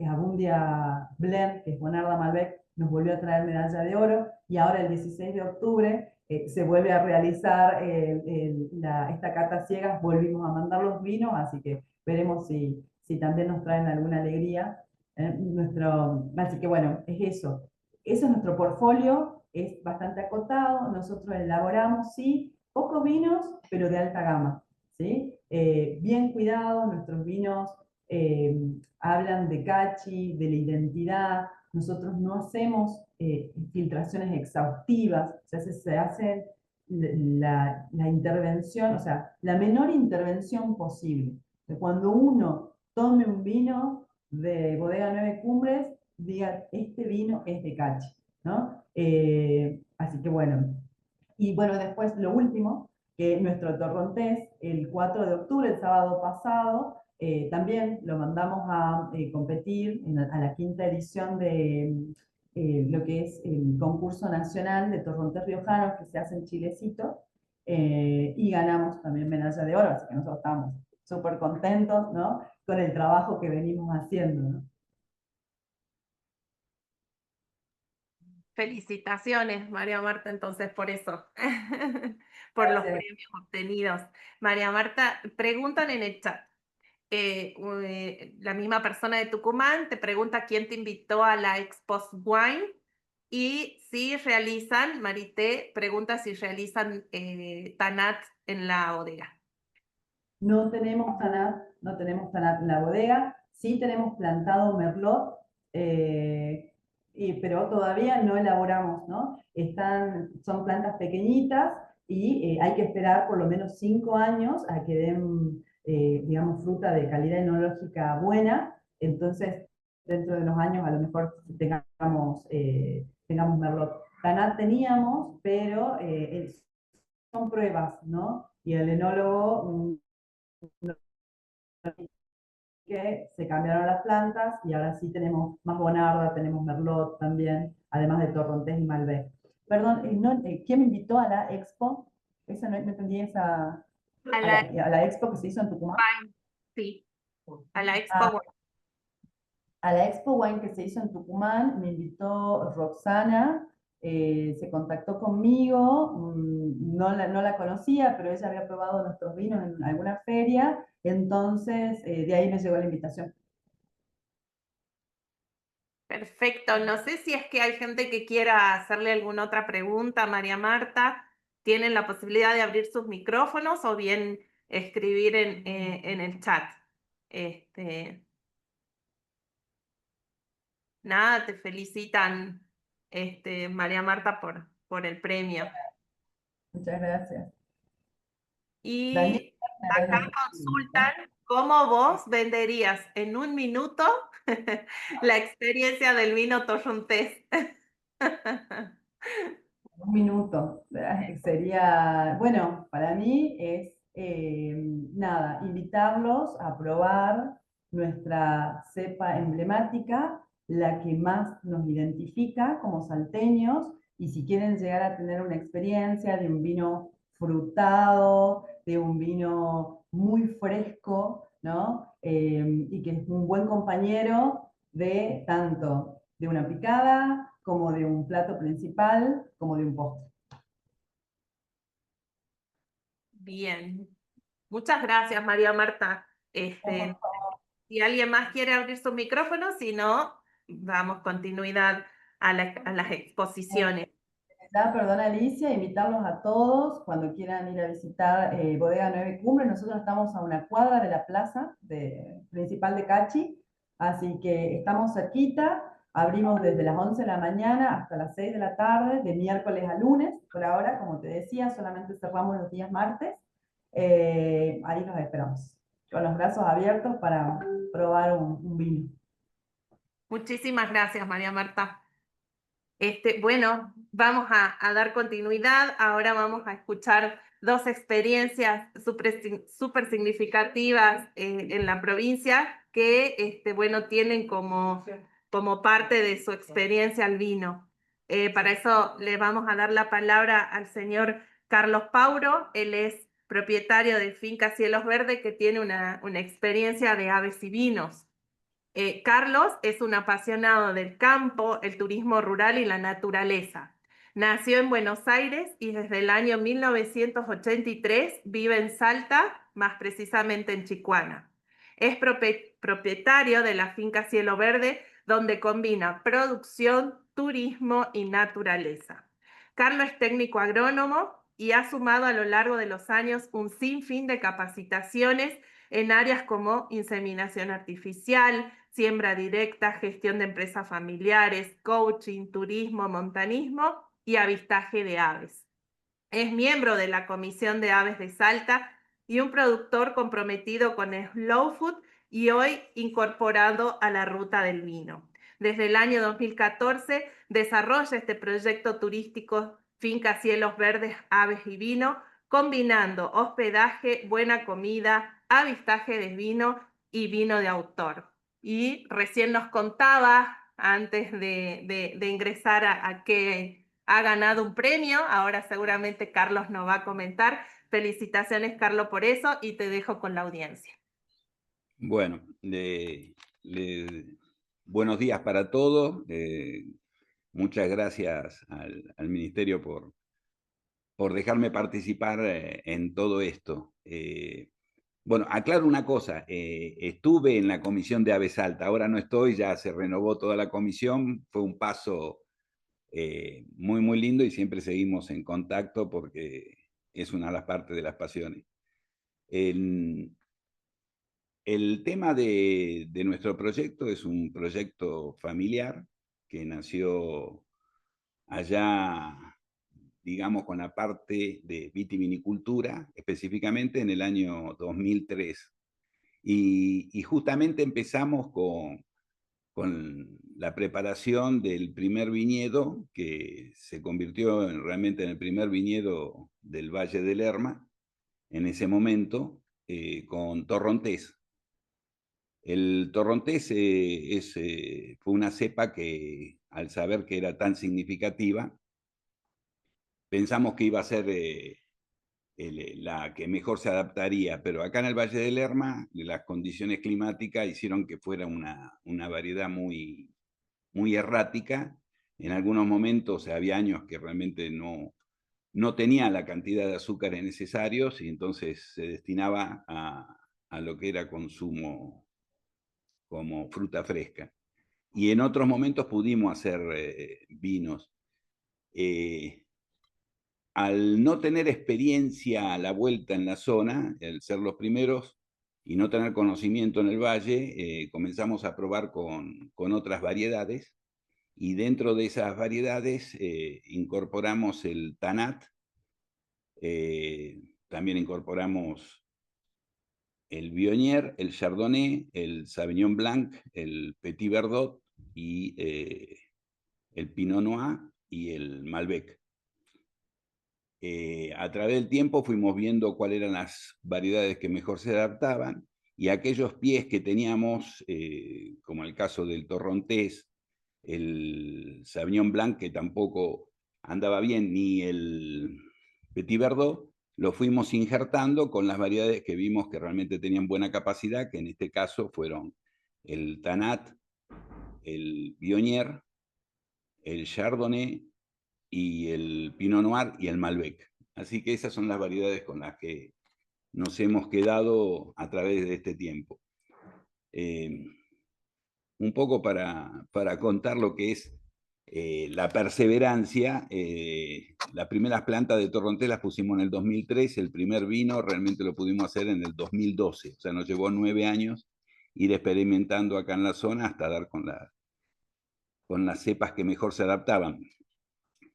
Abundia Blend, que es Bonarda Malbec, nos volvió a traer medalla de oro. Y ahora el 16 de octubre se vuelve a realizar esta cata ciegas. Volvimos a mandar los vinos, así que veremos si también nos traen alguna alegría. Así que bueno, es eso. Ese es nuestro portfolio, es bastante acotado. Nosotros elaboramos, sí, pocos vinos, pero de alta gama, ¿sí? Bien cuidados, nuestros vinos hablan de cachi, de la identidad. Nosotros no hacemos filtraciones exhaustivas, se hace la intervención, o sea, la menor intervención posible. Cuando uno tome un vino de Bodega Nueve Cumbres, diga, este vino es de Cachi, ¿no? Así que bueno. Y bueno, después lo último, que nuestro torrontés, el 4 de octubre, el sábado pasado, también lo mandamos a competir a la quinta edición de lo que es el concurso nacional de torrontés riojanos que se hace en Chilecito, y ganamos también medalla de oro, así que nosotros estamos súper contentos, ¿no? Con el trabajo que venimos haciendo, ¿no? Felicitaciones, María Marta, entonces, por eso, por los Gracias. premios obtenidos. María Marta, preguntan en el chat. La misma persona de Tucumán te pregunta quién te invitó a la Expo Wine y si realizan, Marité pregunta si realizan Tanat en la bodega. No no tenemos tanat en la bodega, sí tenemos plantado merlot, pero todavía no elaboramos, ¿no? Son plantas pequeñitas y hay que esperar por lo menos 5 años a que den, digamos, fruta de calidad enológica buena. Entonces, dentro de unos años a lo mejor tengamos merlot. Tanat teníamos, pero son pruebas, ¿no? Y el enólogo que se cambiaron las plantas y ahora sí tenemos más Bonarda, tenemos Merlot también, además de Torrontés y Malbec. Perdón, ¿quién me invitó a la expo? Esa no entendí esa. A la A la expo que se hizo en Tucumán. Wine, sí, a la Expo Ah, Wine. a la Expo Wine que se hizo en Tucumán me invitó Roxana, se contactó conmigo, no la conocía, pero ella había probado nuestros vinos en alguna feria, entonces de ahí me llegó la invitación. Perfecto. No sé si es que hay gente que quiera hacerle alguna otra pregunta a María Marta. Tienen la posibilidad de abrir sus micrófonos o bien escribir en el chat. Este, nada, te felicitan, María Marta, por el premio. Muchas gracias. Daniel, Y acá consultan cómo vos venderías en un minuto la experiencia del vino torrontés. un minuto. Sería, bueno, para mí es nada, invitarlos a probar nuestra cepa emblemática, la que más nos identifica como salteños, y si quieren llegar a tener una experiencia de un vino frutado, de un vino muy fresco, ¿no? Y que es un buen compañero de tanto de una picada, como de un plato principal, como de un postre. Bien, muchas gracias, María Marta. Si alguien más quiere abrir su micrófono, si no, damos continuidad a las exposiciones. Perdona Alicia, invitarlos a todos cuando quieran ir a visitar Bodega Nueve Cumbres. Nosotros estamos a una cuadra de la plaza principal de Cachi, así que estamos cerquita. Abrimos desde las 11 de la mañana hasta las 6 de la tarde, de miércoles a lunes. Por ahora, como te decía, solamente cerramos los días martes. Ahí los esperamos, con los brazos abiertos probar un vino. Muchísimas gracias, María Marta. Bueno, vamos a dar continuidad. Ahora vamos a escuchar dos experiencias súper significativas en la provincia que, bueno, tienen como parte de su experiencia el vino. Para eso le vamos a dar la palabra al señor Carlos Pauro. Él es propietario de Finca Cielos Verdes, que tiene una experiencia de aves y vinos. Carlos es un apasionado del campo, el turismo rural y la naturaleza. Nació en Buenos Aires y desde el año 1983 vive en Salta, más precisamente en Chicuana. Es propietario de la finca Cielo Verde, donde combina producción, turismo y naturaleza. Carlos es técnico agrónomo y ha sumado a lo largo de los años un sinfín de capacitaciones en áreas como inseminación artificial, siembra directa, gestión de empresas familiares, coaching, turismo, montanismo y avistaje de aves. Es miembro de la Comisión de Aves de Salta y un productor comprometido con el Slow Food y hoy incorporado a la ruta del vino. Desde el año 2014 desarrolla este proyecto turístico Finca Cielos Verdes, Aves y Vino, combinando hospedaje, buena comida, avistaje de vino y vino de autor. Y recién nos contaba, antes de ingresar a que ha ganado un premio, ahora seguramente Carlos nos va a comentar. Felicitaciones, Carlos, por eso y te dejo con la audiencia. Bueno, buenos días para todos. Muchas gracias al Ministerio por dejarme participar en todo esto. Bueno, aclaro una cosa, estuve en la comisión de Aves Salta, ahora no estoy, ya se renovó toda la comisión, fue un paso muy, muy lindo y siempre seguimos en contacto porque es una de las partes de las pasiones. El tema de nuestro proyecto es un proyecto familiar que nació allá, digamos, con la parte de vitivinicultura, específicamente en el año 2003. Y justamente empezamos con la preparación del primer viñedo, que se convirtió realmente en el primer viñedo del Valle del Lerma, en ese momento, con Torrontés. El torrontés fue una cepa que, al saber que era tan significativa, pensamos que iba a ser la que mejor se adaptaría, pero acá en el Valle del Lerma las condiciones climáticas hicieron que fuera una variedad muy, muy errática. En algunos momentos había años que realmente no tenía la cantidad de azúcares necesarios y entonces se destinaba a lo que era consumo como fruta fresca. Y en otros momentos pudimos hacer vinos. Al no tener experiencia a la vuelta en la zona, al ser los primeros y no tener conocimiento en el valle, comenzamos a probar con otras variedades y dentro de esas variedades incorporamos el Tanat, también incorporamos el Viognier, el Chardonnay, el Sauvignon Blanc, el Petit Verdot y el Pinot Noir y el Malbec. A través del tiempo fuimos viendo cuáles eran las variedades que mejor se adaptaban y aquellos pies que teníamos, como el caso del Torrontés, el Sauvignon Blanc, que tampoco andaba bien, ni el Petit Verdot, lo fuimos injertando con las variedades que vimos que realmente tenían buena capacidad, que en este caso fueron el Tanat, el Viognier, el Chardonnay y el Pinot Noir y el Malbec. Así que esas son las variedades con las que nos hemos quedado a través de este tiempo. Un poco para contar lo que es la perseverancia. Las primeras plantas de Torrontés las pusimos en el 2003, el primer vino realmente lo pudimos hacer en el 2012, o sea, nos llevó 9 años ir experimentando acá en la zona hasta dar con las cepas que mejor se adaptaban.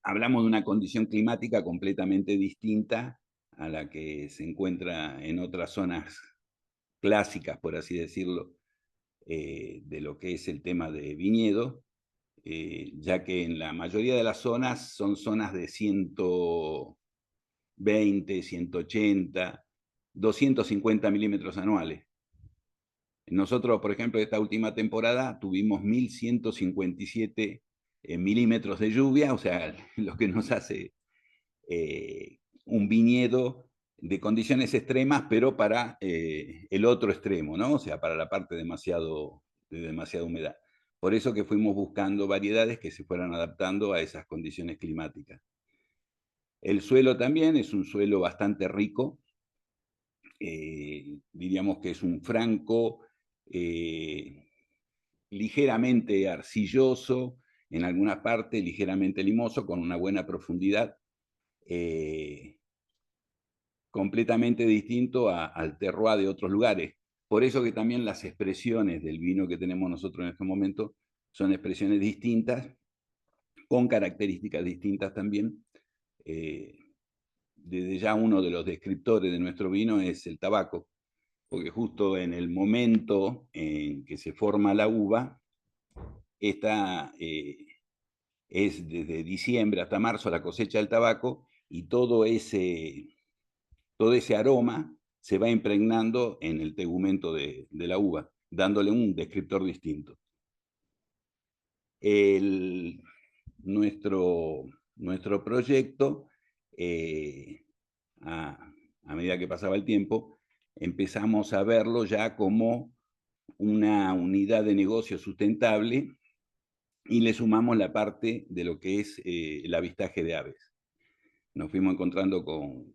Hablamos de una condición climática completamente distinta a la que se encuentra en otras zonas clásicas, por así decirlo, de lo que es el tema de viñedo, ya que en la mayoría de las zonas son zonas de 120, 180, 250 milímetros anuales. Nosotros, por ejemplo, esta última temporada tuvimos 1157 milímetros de lluvia, o sea, lo que nos hace un viñedo de condiciones extremas, pero para el otro extremo, ¿no? O sea, para la parte de demasiada humedad. Por eso que fuimos buscando variedades que se fueran adaptando a esas condiciones climáticas. El suelo también es un suelo bastante rico, diríamos que es un franco ligeramente arcilloso, en alguna parte ligeramente limoso, con una buena profundidad, completamente distinto al terroir de otros lugares. Por eso que también las expresiones del vino que tenemos nosotros en este momento son expresiones distintas, con características distintas también. Desde ya uno de los descriptores de nuestro vino es el tabaco, porque justo en el momento en que se forma la uva, esta es desde diciembre hasta marzo la cosecha del tabaco, y todo ese aroma se va impregnando en el tegumento de la uva, dándole un descriptor distinto. Nuestro proyecto, a medida que pasaba el tiempo, empezamos a verlo ya como una unidad de negocio sustentable, y le sumamos la parte de lo que es el avistaje de aves. Nos fuimos encontrando con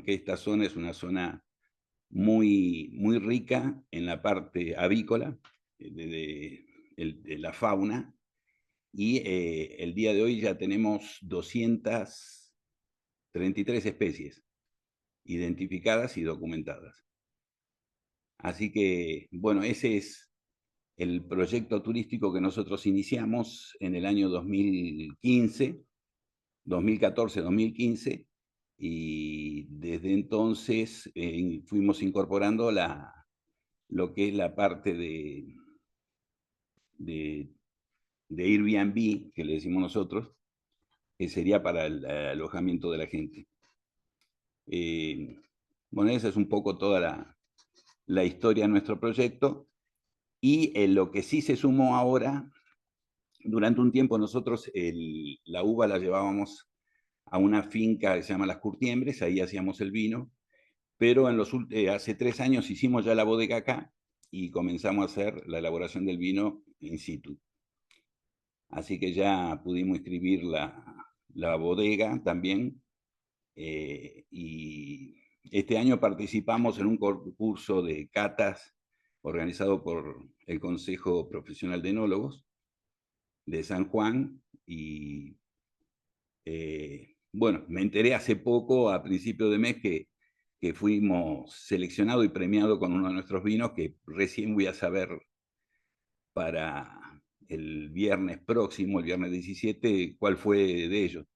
que esta zona es una zona muy, muy rica en la parte avícola, de la fauna, y el día de hoy ya tenemos 233 especies identificadas y documentadas. Así que, bueno, ese es el proyecto turístico que nosotros iniciamos en el año 2015, 2014-2015, y desde entonces fuimos incorporando lo que es la parte de Airbnb, que le decimos nosotros, que sería para el alojamiento de la gente. Bueno, esa es un poco toda la historia de nuestro proyecto, y lo que sí se sumó ahora, durante un tiempo nosotros la uva la llevábamos a una finca que se llama Las Curtiembres, ahí hacíamos el vino, pero hace 3 años hicimos ya la bodega acá y comenzamos a hacer la elaboración del vino in situ. Así que ya pudimos inscribir la bodega también, y este año participamos en un concurso de catas organizado por el Consejo Profesional de Enólogos de San Juan, y bueno, me enteré hace poco, a principio de mes, que fuimos seleccionados y premiados con uno de nuestros vinos, que recién voy a saber para el viernes próximo, el viernes 17, cuál fue de ellos.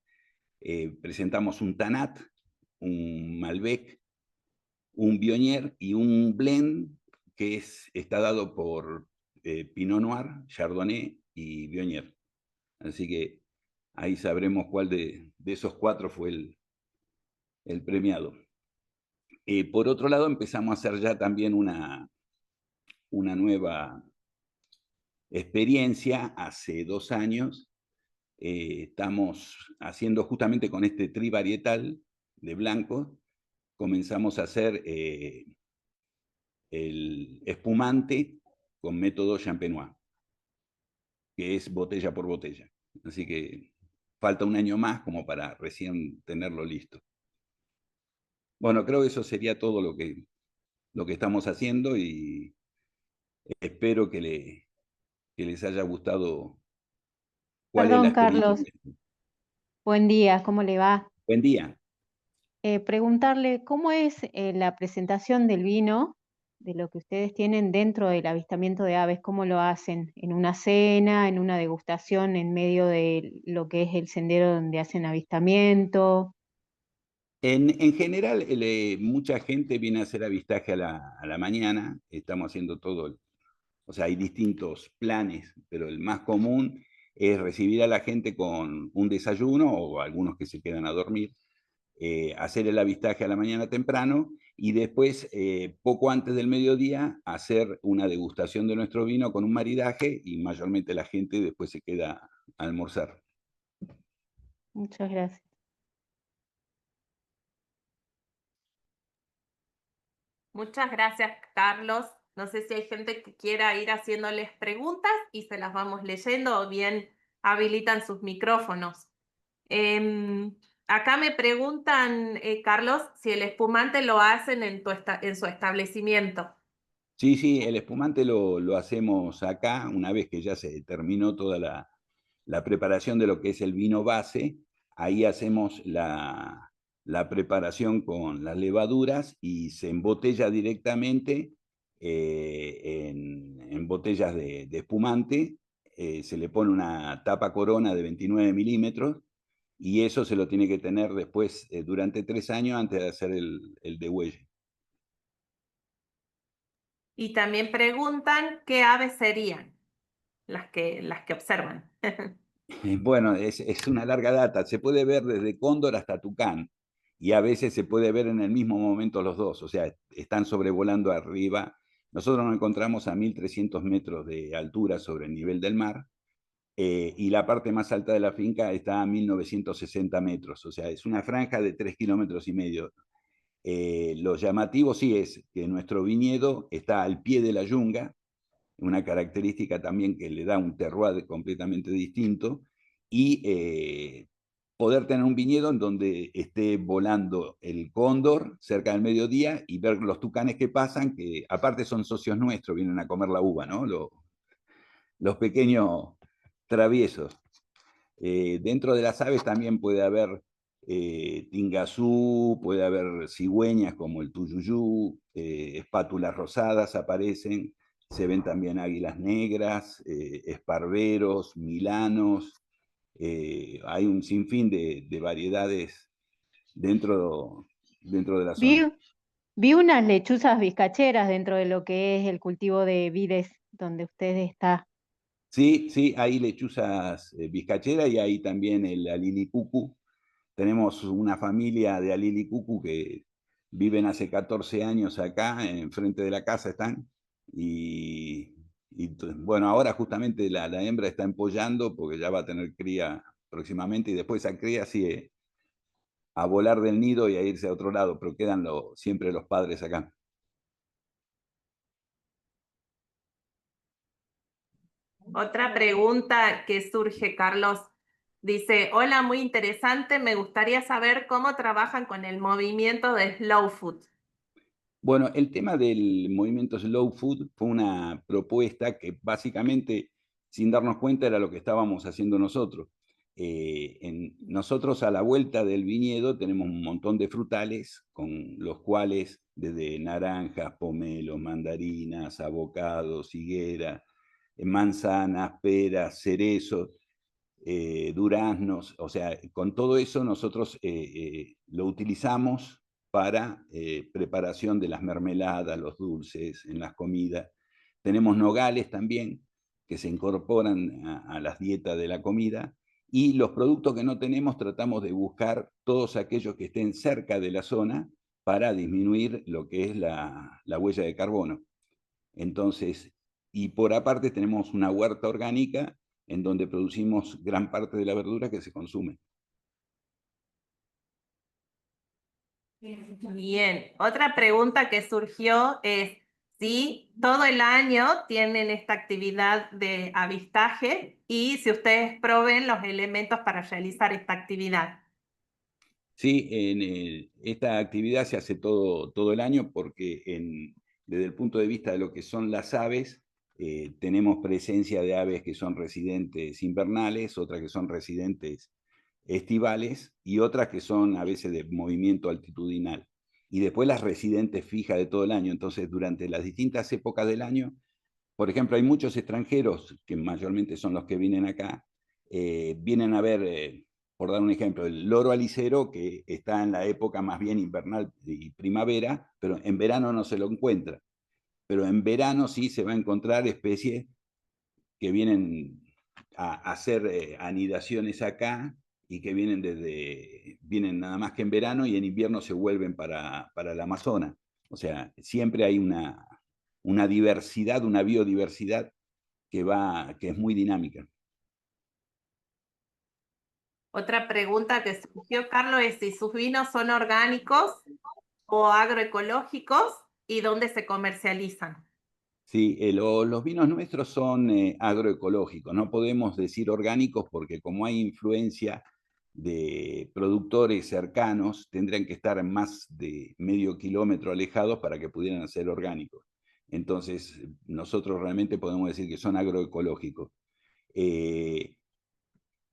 Presentamos un Tanat, un Malbec, un Viognier y un blend que está dado por Pinot Noir, Chardonnay y Viognier. Así que ahí sabremos cuál de esos 4 fue el premiado. Por otro lado, empezamos a hacer ya también una nueva experiencia hace 2 años. Estamos haciendo justamente con este trivarietal de blanco, comenzamos a hacer el espumante con método champenois, que es botella por botella. Así que falta un año más como para recién tenerlo listo. Bueno, creo que eso sería todo lo que estamos haciendo, y espero que les haya gustado cuál es la Perdón, experiencia Carlos, nuestra. buen día, ¿cómo le va? Buen día. Preguntarle cómo es la presentación del vino, de lo que ustedes tienen dentro del avistamiento de aves, cómo lo hacen, en una cena, en una degustación, en medio de lo que es el sendero donde hacen avistamiento. En general, mucha gente viene a hacer avistaje a la mañana. Estamos haciendo todo O sea, hay distintos planes, pero el más común es recibir a la gente con un desayuno o algunos que se quedan a dormir, hacer el avistaje a la mañana temprano y después, poco antes del mediodía, hacer una degustación de nuestro vino con un maridaje y mayormente la gente después se queda a almorzar. Muchas gracias. Muchas gracias, Carlos. No sé si hay gente que quiera ir haciéndoles preguntas y se las vamos leyendo o bien habilitan sus micrófonos. Acá me preguntan, Carlos, si el espumante lo hacen en su establecimiento. Sí, sí, el espumante lo hacemos acá, una vez que ya se terminó toda la preparación de lo que es el vino base, ahí hacemos la preparación con las levaduras y se embotella directamente en botellas de espumante, se le pone una tapa corona de 29 milímetros y eso se lo tiene que tener después durante 3 años antes de hacer el degüelle. Y también preguntan qué aves serían las que observan. Bueno, es una larga data. Se puede ver desde cóndor hasta tucán y a veces se puede ver en el mismo momento los dos. O sea, están sobrevolando arriba. Nosotros nos encontramos a 1.300 metros de altura sobre el nivel del mar y la parte más alta de la finca está a 1.960 metros. O sea, es una franja de 3,5 kilómetros. Lo llamativo sí es que nuestro viñedo está al pie de la yunga, una característica también que le da un terroir completamente distinto, y poder tener un viñedo en donde esté volando el cóndor cerca del mediodía y ver los tucanes que pasan, que aparte son socios nuestros, vienen a comer la uva, ¿no? Los pequeños traviesos. Dentro de las aves también puede haber tingazú, puede haber cigüeñas como el tuyuyú, espátulas rosadas aparecen, se ven también águilas negras, esparveros, milanos, hay un sinfín de variedades dentro de la Vi, zona. vi unas lechuzas vizcacheras dentro de lo que es el cultivo de vides donde usted está. Sí, sí, hay lechuzas vizcacheras y hay también el alilicucu. Tenemos una familia de alilicucu que viven hace 14 años acá, enfrente de la casa están. Bueno, ahora justamente la hembra está empollando porque ya va a tener cría próximamente y después esa cría sigue a volar del nido y a irse a otro lado, pero quedan siempre los padres acá. Otra pregunta que surge, Carlos. Dice, hola, muy interesante. Me gustaría saber cómo trabajan con el movimiento de Slow Food. Bueno, el tema del movimiento Slow Food fue una propuesta que básicamente, sin darnos cuenta, era lo que estábamos haciendo nosotros. Nosotros a la vuelta del viñedo tenemos un montón de frutales con los cuales desde naranjas, pomelos, mandarinas, avocados, higuera, manzanas, peras, cerezos, duraznos, o sea, con todo eso nosotros lo utilizamos para preparación de las mermeladas, los dulces, en las comidas. Tenemos nogales también que se incorporan a las dietas de la comida y los productos que no tenemos tratamos de buscar todos aquellos que estén cerca de la zona para disminuir lo que es la huella de carbono. Entonces, y por aparte tenemos una huerta orgánica en donde producimos gran parte de la verdura que se consume. Bien, otra pregunta que surgió es si todo el año tienen esta actividad de avistaje y si ustedes proveen los elementos para realizar esta actividad. Sí, esta actividad se hace todo el año porque desde el punto de vista de lo que son las aves, tenemos presencia de aves que son residentes invernales, otras que son residentes estivales y otras que son a veces de movimiento altitudinal. Y después las residentes fijas de todo el año. Entonces, durante las distintas épocas del año, por ejemplo, hay muchos extranjeros, que mayormente son los que vienen acá, vienen a ver, por dar un ejemplo, el loro alicero, que está en la época más bien invernal y primavera, pero en verano no se lo encuentra. pero en verano sí se va a encontrar especies que vienen a hacer anidaciones acá y que vienen nada más que en verano y en invierno se vuelven para el Amazonas. O sea, siempre hay una diversidad, una biodiversidad que es muy dinámica. Otra pregunta que surgió, Carlos, es si sus vinos son orgánicos o agroecológicos y dónde se comercializan. Sí, los vinos nuestros son agroecológicos, no podemos decir orgánicos porque como hay influencia de productores cercanos, tendrían que estar más de medio kilómetro alejados para que pudieran ser orgánicos. Entonces, nosotros realmente podemos decir que son agroecológicos.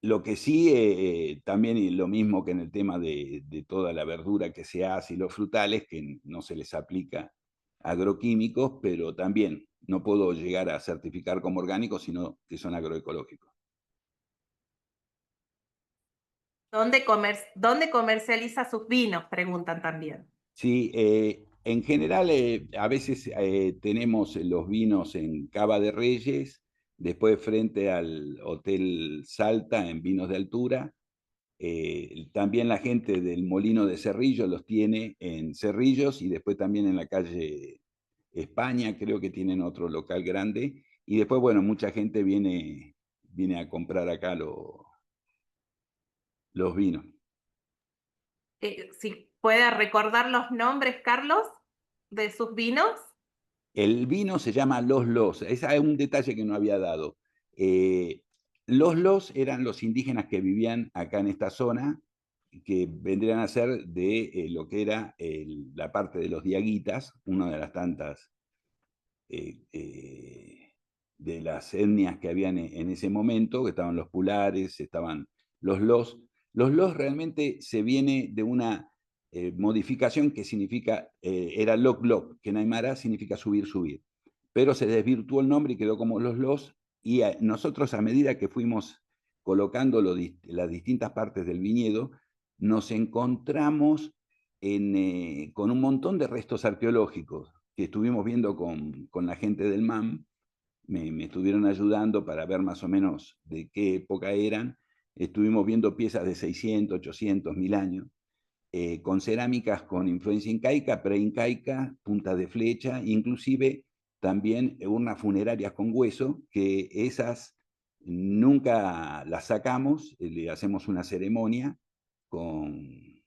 Lo que sí, también lo mismo que en el tema de toda la verdura que se hace y los frutales, que no se les aplica agroquímicos, pero también no puedo llegar a certificar como orgánicos, sino que son agroecológicos. ¿Dónde comercializa sus vinos? Preguntan también. Sí, en general a veces tenemos los vinos en Cava de Reyes, después frente al Hotel Salta en Vinos de Altura. También la gente del Molino de Cerrillos los tiene en Cerrillos y después también en la calle España, creo que tienen otro local grande. Y después, bueno, mucha gente viene a comprar acá los vinos. Si puede recordar los nombres, Carlos, de sus vinos. El vino se llama Los. Ese es un detalle que no había dado. Los eran los indígenas que vivían acá en esta zona, que vendrían a ser de lo que era la parte de los diaguitas, una de las tantas de las etnias que habían en ese momento, que estaban los pulares, estaban los. Los realmente se viene de una modificación que significa, era loc, que en aymara significa subir. Pero se desvirtuó el nombre y quedó como los, y nosotros a medida que fuimos colocando las distintas partes del viñedo, nos encontramos con un montón de restos arqueológicos que estuvimos viendo con la gente del MAM, me estuvieron ayudando para ver más o menos de qué época eran. Estuvimos viendo piezas de 600, 800, 1000 años, con cerámicas con influencia incaica, preincaica, puntas de flecha, inclusive también urnas funerarias con hueso, que esas nunca las sacamos, le hacemos una ceremonia con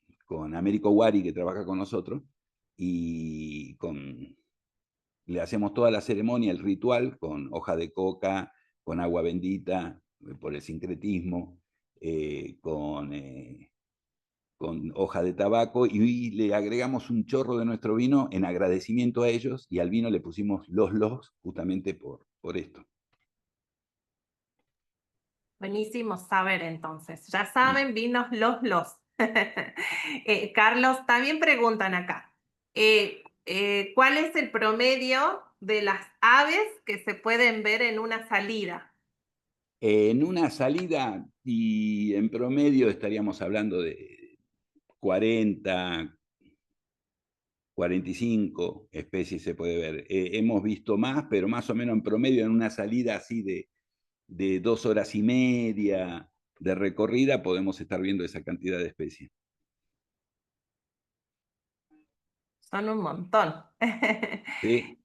Américo Guari, que trabaja con nosotros, y le hacemos toda la ceremonia, el ritual, con hoja de coca, con agua bendita, por el sincretismo, con hoja de tabaco, y le agregamos un chorro de nuestro vino en agradecimiento a ellos, y al vino le pusimos los justamente por esto. Buenísimo saber entonces. Ya saben, vinos los. Carlos, también preguntan acá, ¿cuál es el promedio de las aves que se pueden ver en una salida? En una salida, y en promedio estaríamos hablando de 40, 45 especies se puede ver. Hemos visto más, pero más o menos en promedio en una salida así de 2 horas y media de recorrida podemos estar viendo esa cantidad de especies. Son un montón. Sí.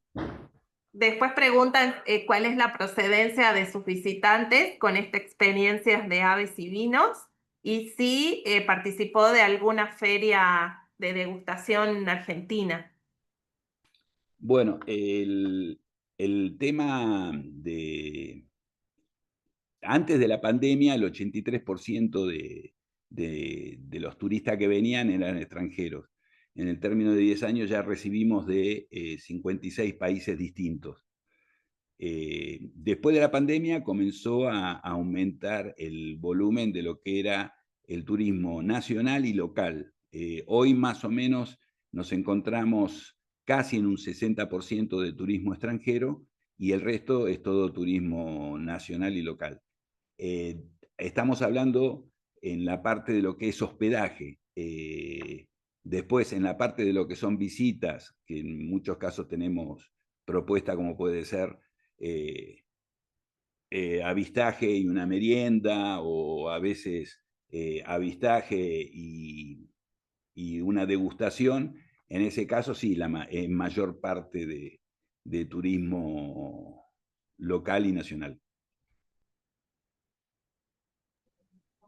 Después preguntan cuál es la procedencia de sus visitantes con esta experiencia de aves y vinos y si participó de alguna feria de degustación argentina. Bueno, el tema de... Antes de la pandemia, el 83% de los turistas que venían eran extranjeros. En el término de 10 años ya recibimos de 56 países distintos. Después de la pandemia comenzó a aumentar el volumen de lo que era el turismo nacional y local. Hoy más o menos nos encontramos casi en un 60% de turismo extranjero y el resto es todo turismo nacional y local. Estamos hablando en la parte de lo que es hospedaje. Después, en la parte de lo que son visitas, que en muchos casos tenemos propuesta como puede ser avistaje y una merienda, o a veces avistaje y una degustación. En ese caso sí, mayor parte de turismo local y nacional.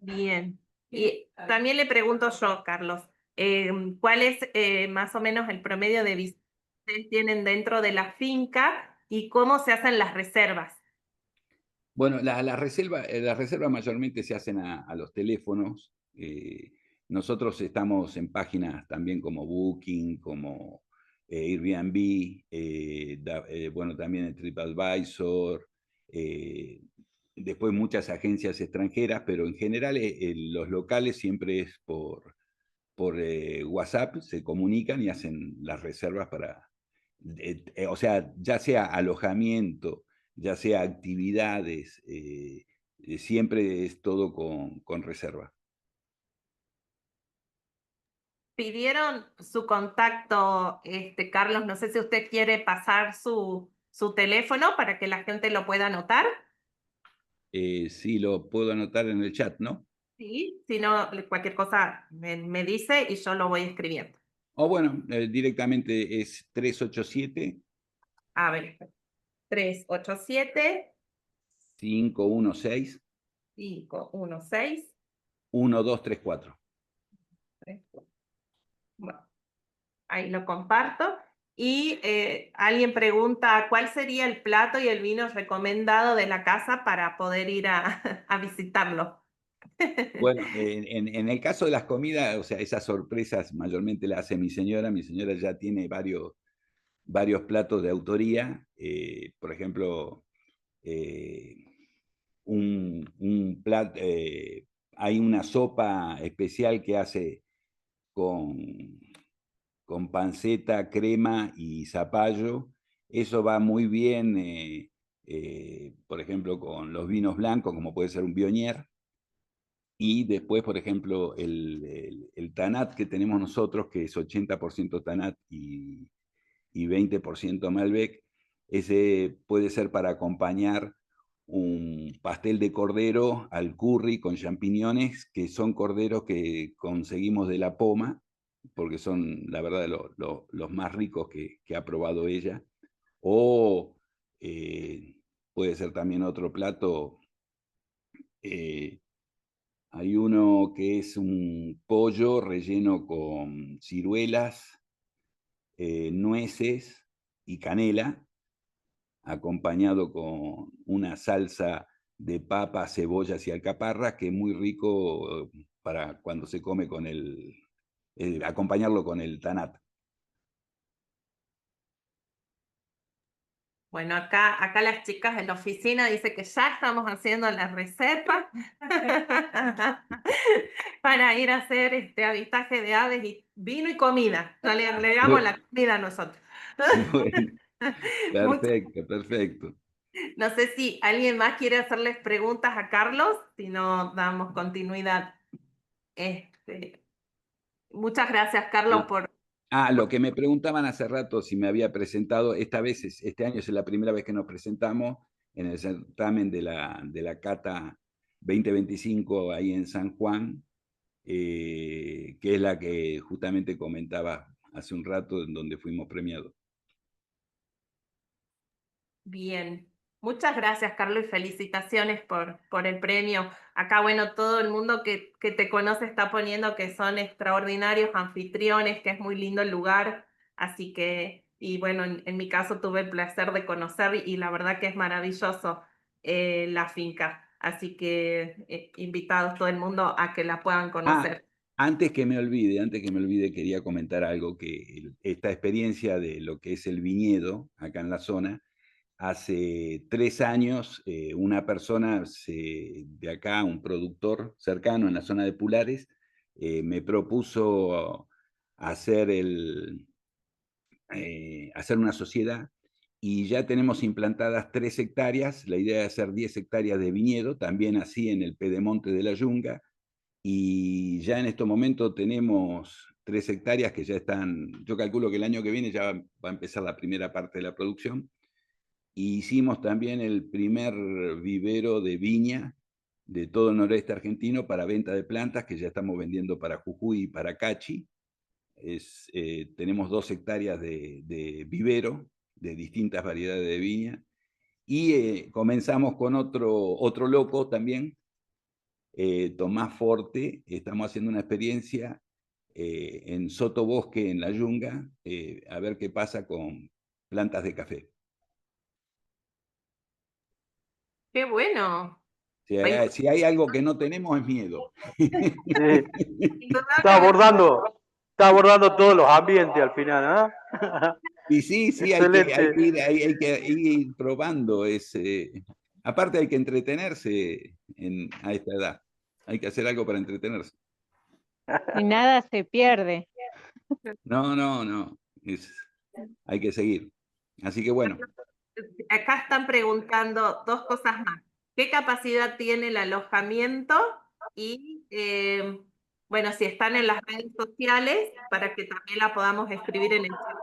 Bien. Y también le pregunto yo, Carlos, ¿cuál es más o menos el promedio de visitas que ustedes tienen dentro de la finca y cómo se hacen las reservas? Bueno, las reservas mayormente se hacen a los teléfonos. Nosotros estamos en páginas también como Booking, como Airbnb, bueno, también en TripAdvisor, después muchas agencias extranjeras, pero en general los locales siempre es por WhatsApp, se comunican y hacen las reservas para, o sea, ya sea alojamiento, ya sea actividades, siempre es todo con reserva. Pidieron su contacto, Carlos, no sé si usted quiere pasar su teléfono para que la gente lo pueda anotar. Sí, lo puedo anotar en el chat, ¿no? Sí, si no, cualquier cosa me dice y yo lo voy escribiendo. O bueno, directamente es 387 A ver, 387 516 516 1234. 34. Bueno, ahí lo comparto. Y alguien pregunta, ¿cuál sería el plato y el vino recomendado de la casa para poder ir a visitarlo? Bueno, en el caso de las comidas, o sea, esas sorpresas mayormente las hace mi señora. Mi señora ya tiene varios platos de autoría. Por ejemplo, eh, hay una sopa especial que hace con, con panceta, crema y zapallo. Eso va muy bien, por ejemplo, con los vinos blancos, como puede ser un Viognier. Y después, por ejemplo, el Tanat que tenemos nosotros, que es 80% Tanat y 20% Malbec, ese puede ser para acompañar un pastel de cordero al curry con champiñones, que son corderos que conseguimos de la Poma, porque son, la verdad, los más ricos que ha probado ella. O puede ser también otro plato. Hay uno que es un pollo relleno con ciruelas, nueces y canela, acompañado con una salsa de papas, cebollas y alcaparras, que es muy rico para cuando se come con acompañarlo con el tanat. Bueno, acá las chicas de la oficina dicen que ya estamos haciendo la reserva para ir a hacer avistaje de aves y vino y comida. No le agregamos la comida a nosotros. Bueno, perfecto, perfecto. No sé si alguien más quiere hacerles preguntas a Carlos, si no damos continuidad. Muchas gracias, Carlos, Ah, por... lo que me preguntaban hace rato si me había presentado, este año es la primera vez que nos presentamos en el certamen de la Cata 2025 ahí en San Juan, que es la que justamente comentaba hace un rato, en donde fuimos premiados. Bien. Muchas gracias, Carlos, y felicitaciones por el premio. Acá, bueno, todo el mundo que te conoce está poniendo que son extraordinarios anfitriones, que es muy lindo el lugar. Así que, y bueno, en mi caso tuve el placer de conocer y la verdad que es maravilloso la finca. Así que invitados todo el mundo a que la puedan Ah, conocer. antes que me olvide, quería comentar algo, que esta experiencia de lo que es el viñedo acá en la zona. Hace 3 años, una persona de acá, un productor cercano en la zona de Pulares, me propuso hacer, hacer una sociedad, y ya tenemos implantadas 3 hectáreas. La idea es hacer 10 hectáreas de viñedo, también así en el Pedemonte de la Yunga, y ya en estos momentos tenemos 3 hectáreas que ya están, yo calculo que el año que viene ya va a empezar la primera parte de la producción. Y hicimos también el primer vivero de viña de todo el noreste argentino para venta de plantas, que ya estamos vendiendo para Jujuy y para Cachi. Tenemos 2 hectáreas de vivero de distintas variedades de viña. Y comenzamos con otro loco también, Tomás Forte. Estamos haciendo una experiencia en sotobosque, en la Yunga, a ver qué pasa con plantas de café. Qué bueno. Si hay algo que no tenemos es miedo. Sí. Está Indudablemente. abordando todos los ambientes al final, ¿eh? Y sí, Excelente. hay que ir probando. Aparte hay que entretenerse a esta edad. Hay que hacer algo para entretenerse. Y nada se pierde. No. Hay que seguir. Así que bueno. Acá están preguntando 2 cosas más. ¿Qué capacidad tiene el alojamiento? Y, bueno, si están en las redes sociales, para que también la podamos escribir en el chat.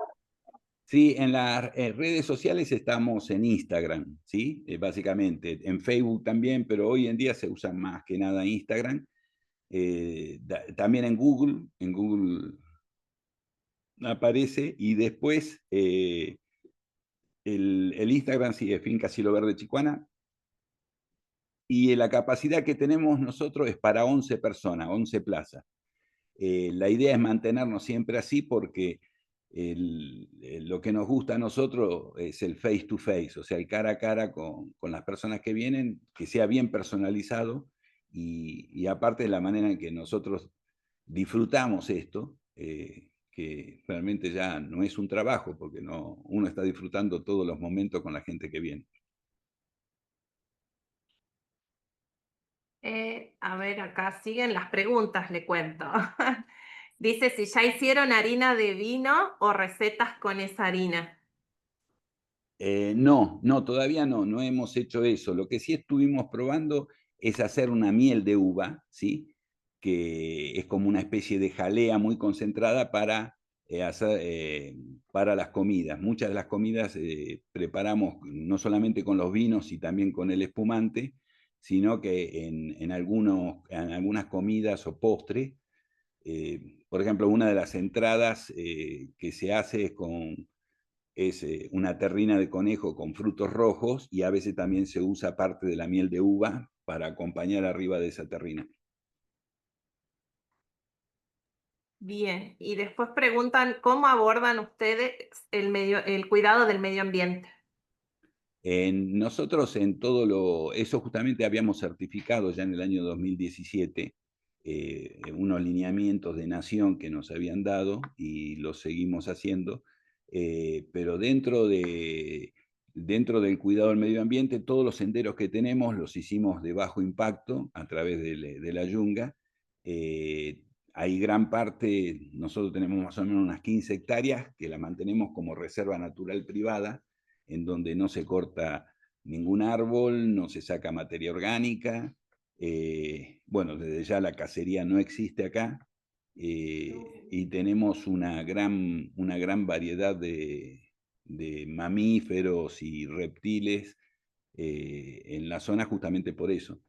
Sí, en las redes sociales estamos en Instagram, ¿sí? Básicamente, en Facebook también, pero hoy en día se usa más que nada Instagram. También en Google aparece, y después el Instagram sí es Finca Cielo Verde Chicuana, y la capacidad que tenemos nosotros es para 11 personas, 11 plazas. La idea es mantenernos siempre así porque lo que nos gusta a nosotros es el face to face, o sea, el cara a cara con las personas que vienen, que sea bien personalizado, y aparte de la manera en que nosotros disfrutamos esto, que realmente ya no es un trabajo, porque uno está disfrutando todos los momentos con la gente que viene. A ver, acá siguen las preguntas, le cuento. Dice si ya hicieron harina de vino o recetas con esa harina. No, todavía no hemos hecho eso. Lo que sí estuvimos probando es hacer una miel de uva, ¿sí? Que es como una especie de jalea muy concentrada para las comidas. Muchas de las comidas preparamos no solamente con los vinos y también con el espumante, sino que en algunas comidas o postres, por ejemplo, una de las entradas que se hace es una terrina de conejo con frutos rojos, y a veces también se usa parte de la miel de uva para acompañar arriba de esa terrina. Bien, y después preguntan cómo abordan ustedes el cuidado del medio ambiente. Nosotros eso justamente habíamos certificado ya en el año 2017, unos lineamientos de nación que nos habían dado, y los seguimos haciendo, pero dentro del cuidado del medio ambiente, todos los senderos que tenemos los hicimos de bajo impacto a través de la Yunga. Hay gran parte, nosotros tenemos más o menos unas 15 hectáreas que la mantenemos como reserva natural privada, en donde no se corta ningún árbol, no se saca materia orgánica. Bueno, desde ya la cacería no existe acá, y tenemos una gran variedad de mamíferos y reptiles en la zona, justamente por eso.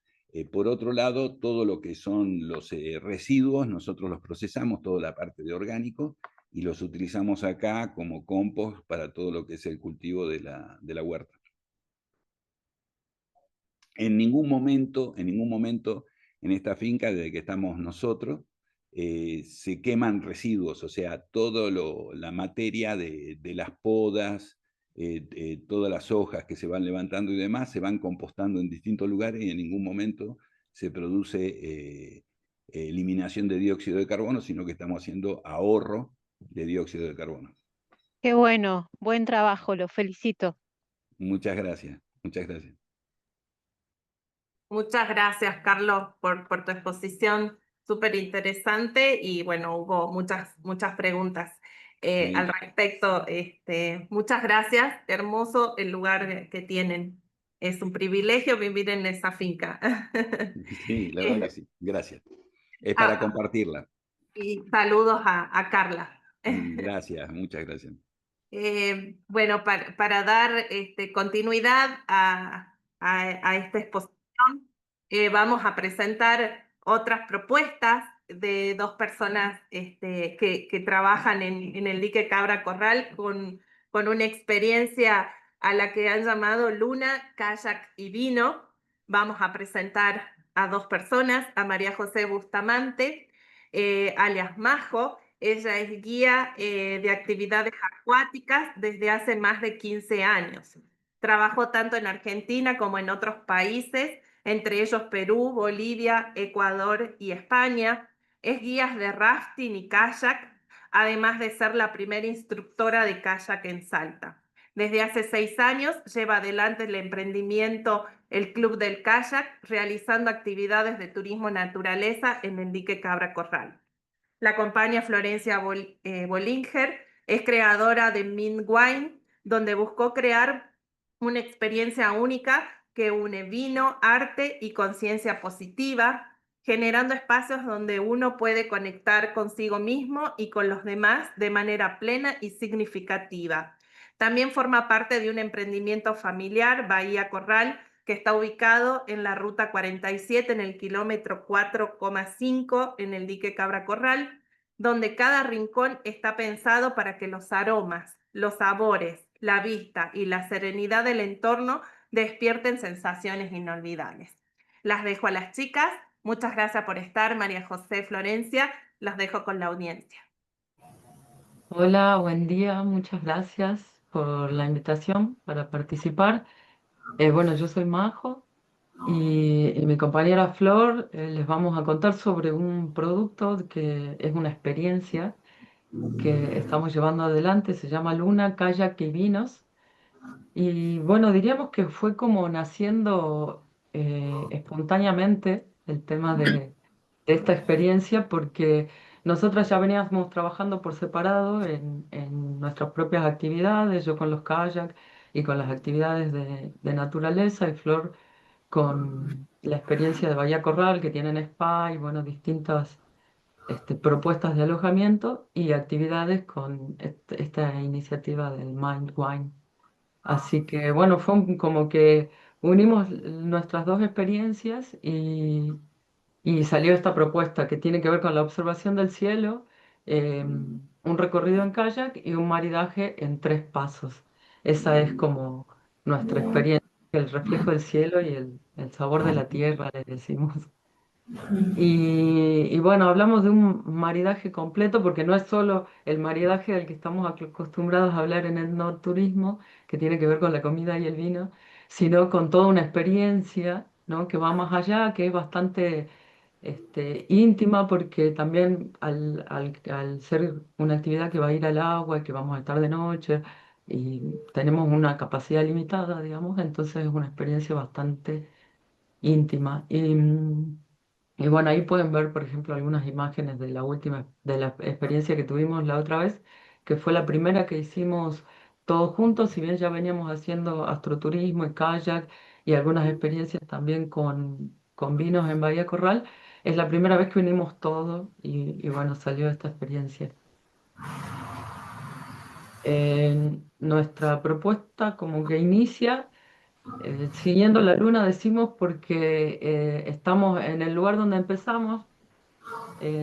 Por otro lado, todo lo que son los residuos, nosotros los procesamos, toda la parte de orgánico, y los utilizamos acá como compost para todo lo que es el cultivo de la huerta. En ningún momento en esta finca, desde que estamos nosotros, se queman residuos, o sea, toda la materia de las podas, todas las hojas que se van levantando y demás, se van compostando en distintos lugares, y en ningún momento se produce eliminación de dióxido de carbono, sino que estamos haciendo ahorro de dióxido de carbono. Qué bueno, buen trabajo, lo felicito. Muchas gracias, muchas gracias. Muchas gracias, Carlos, por tu exposición súper interesante, y bueno, hubo muchas preguntas Sí. al respecto. Muchas gracias, hermoso el lugar que tienen. Es un privilegio vivir en esa finca. Sí, la verdad que sí. Gracias. Es para compartirla. y saludos a Carla. Gracias, muchas gracias. Bueno, para dar continuidad a esta exposición, vamos a presentar otras propuestas de dos personas que trabajan en el dique Cabra Corral con una experiencia a la que han llamado Luna, Kayak y Vino. Vamos a presentar a dos personas, a María José Bustamante, alias Majo. Ella es guía de actividades acuáticas desde hace más de 15 años. Trabajó tanto en Argentina como en otros países, entre ellos Perú, Bolivia, Ecuador y España. Es guía de rafting y kayak, además de ser la primera instructora de kayak en Salta. Desde hace 6 años lleva adelante el emprendimiento El Club del Kayak, realizando actividades de turismo naturaleza en el dique Cabra Corral. La acompaña Florencia Bollinger, es creadora de Mint Wine, donde buscó crear una experiencia única que une vino, arte y conciencia positiva, generando espacios donde uno puede conectar consigo mismo y con los demás de manera plena y significativa. También forma parte de un emprendimiento familiar, Bahía Corral, que está ubicado en la ruta 47 en el kilómetro 4,5 en el dique Cabra Corral, donde cada rincón está pensado para que los aromas, los sabores, la vista y la serenidad del entorno despierten sensaciones inolvidables. Las dejo a las chicas. Muchas gracias por estar, María José, Florencia. Las dejo con la audiencia. Hola, buen día, muchas gracias por la invitación para participar. Bueno, yo soy Majo y mi compañera Flor les vamos a contar sobre un producto que es una experiencia que estamos llevando adelante, se llama Luna, Kayak y Vinos. Y bueno, diríamos que fue como naciendo espontáneamente el tema de esta experiencia porque nosotras ya veníamos trabajando por separado en nuestras propias actividades, yo con los kayaks y con las actividades de naturaleza y Flor con la experiencia de Bahía Corral que tienen spa y bueno, distintas propuestas de alojamiento y actividades con esta iniciativa del Mind Wine. Así que bueno, como que unimos nuestras dos experiencias y salió esta propuesta que tiene que ver con la observación del cielo, un recorrido en kayak y un maridaje en 3 pasos. Esa es como nuestra experiencia, el reflejo del cielo y el sabor de la tierra, le decimos. Y bueno, hablamos de un maridaje completo porque no es solo el maridaje al que estamos acostumbrados a hablar en el no turismo, que tiene que ver con la comida y el vino, sino con toda una experiencia, ¿no? Que va más allá, que es bastante íntima porque también al ser una actividad que va a ir al agua y que vamos a estar de noche y tenemos una capacidad limitada, digamos, entonces es una experiencia bastante íntima. Y bueno, ahí pueden ver, por ejemplo, algunas imágenes de la última, de la experiencia que tuvimos la otra vez, que fue la primera que hicimos todos juntos, si bien ya veníamos haciendo astroturismo y kayak y algunas experiencias también con vinos en Bahía Corral, es la primera vez que vinimos todos y bueno, salió esta experiencia. Nuestra propuesta como que inicia siguiendo la luna, decimos, porque estamos en el lugar donde empezamos.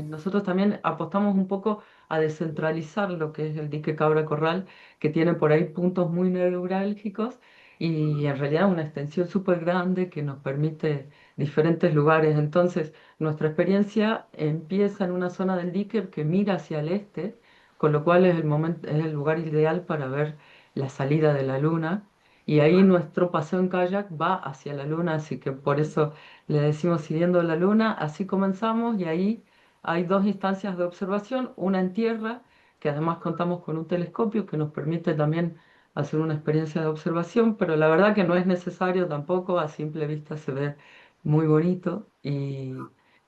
Nosotros también apostamos un poco a descentralizar lo que es el dique Cabra Corral, que tiene por ahí puntos muy neurálgicos y en realidad una extensión súper grande que nos permite diferentes lugares. Entonces, nuestra experiencia empieza en una zona del dique que mira hacia el este, con lo cual es el momento, es el lugar ideal para ver la salida de la luna. Y ahí nuestro paseo en kayak va hacia la luna, así que por eso le decimos siguiendo la luna, así comenzamos y ahí hay 2 instancias de observación, una en tierra, que además contamos con un telescopio que nos permite también hacer una experiencia de observación, pero la verdad que no es necesario tampoco, a simple vista se ve muy bonito y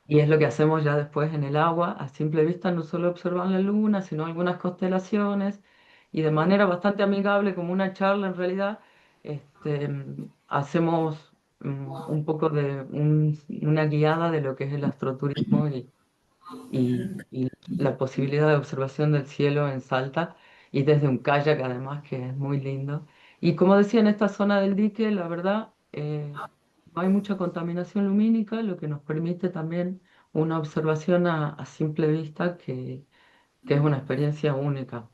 es lo que hacemos ya después en el agua, a simple vista no solo observan la luna, sino algunas constelaciones y de manera bastante amigable, como una charla en realidad, hacemos un poco de una guiada de lo que es el astroturismo y la posibilidad de observación del cielo en Salta y desde un kayak además, que es muy lindo. Y como decía, en esta zona del dique, la verdad, no hay mucha contaminación lumínica, lo que nos permite también una observación a simple vista que es una experiencia única.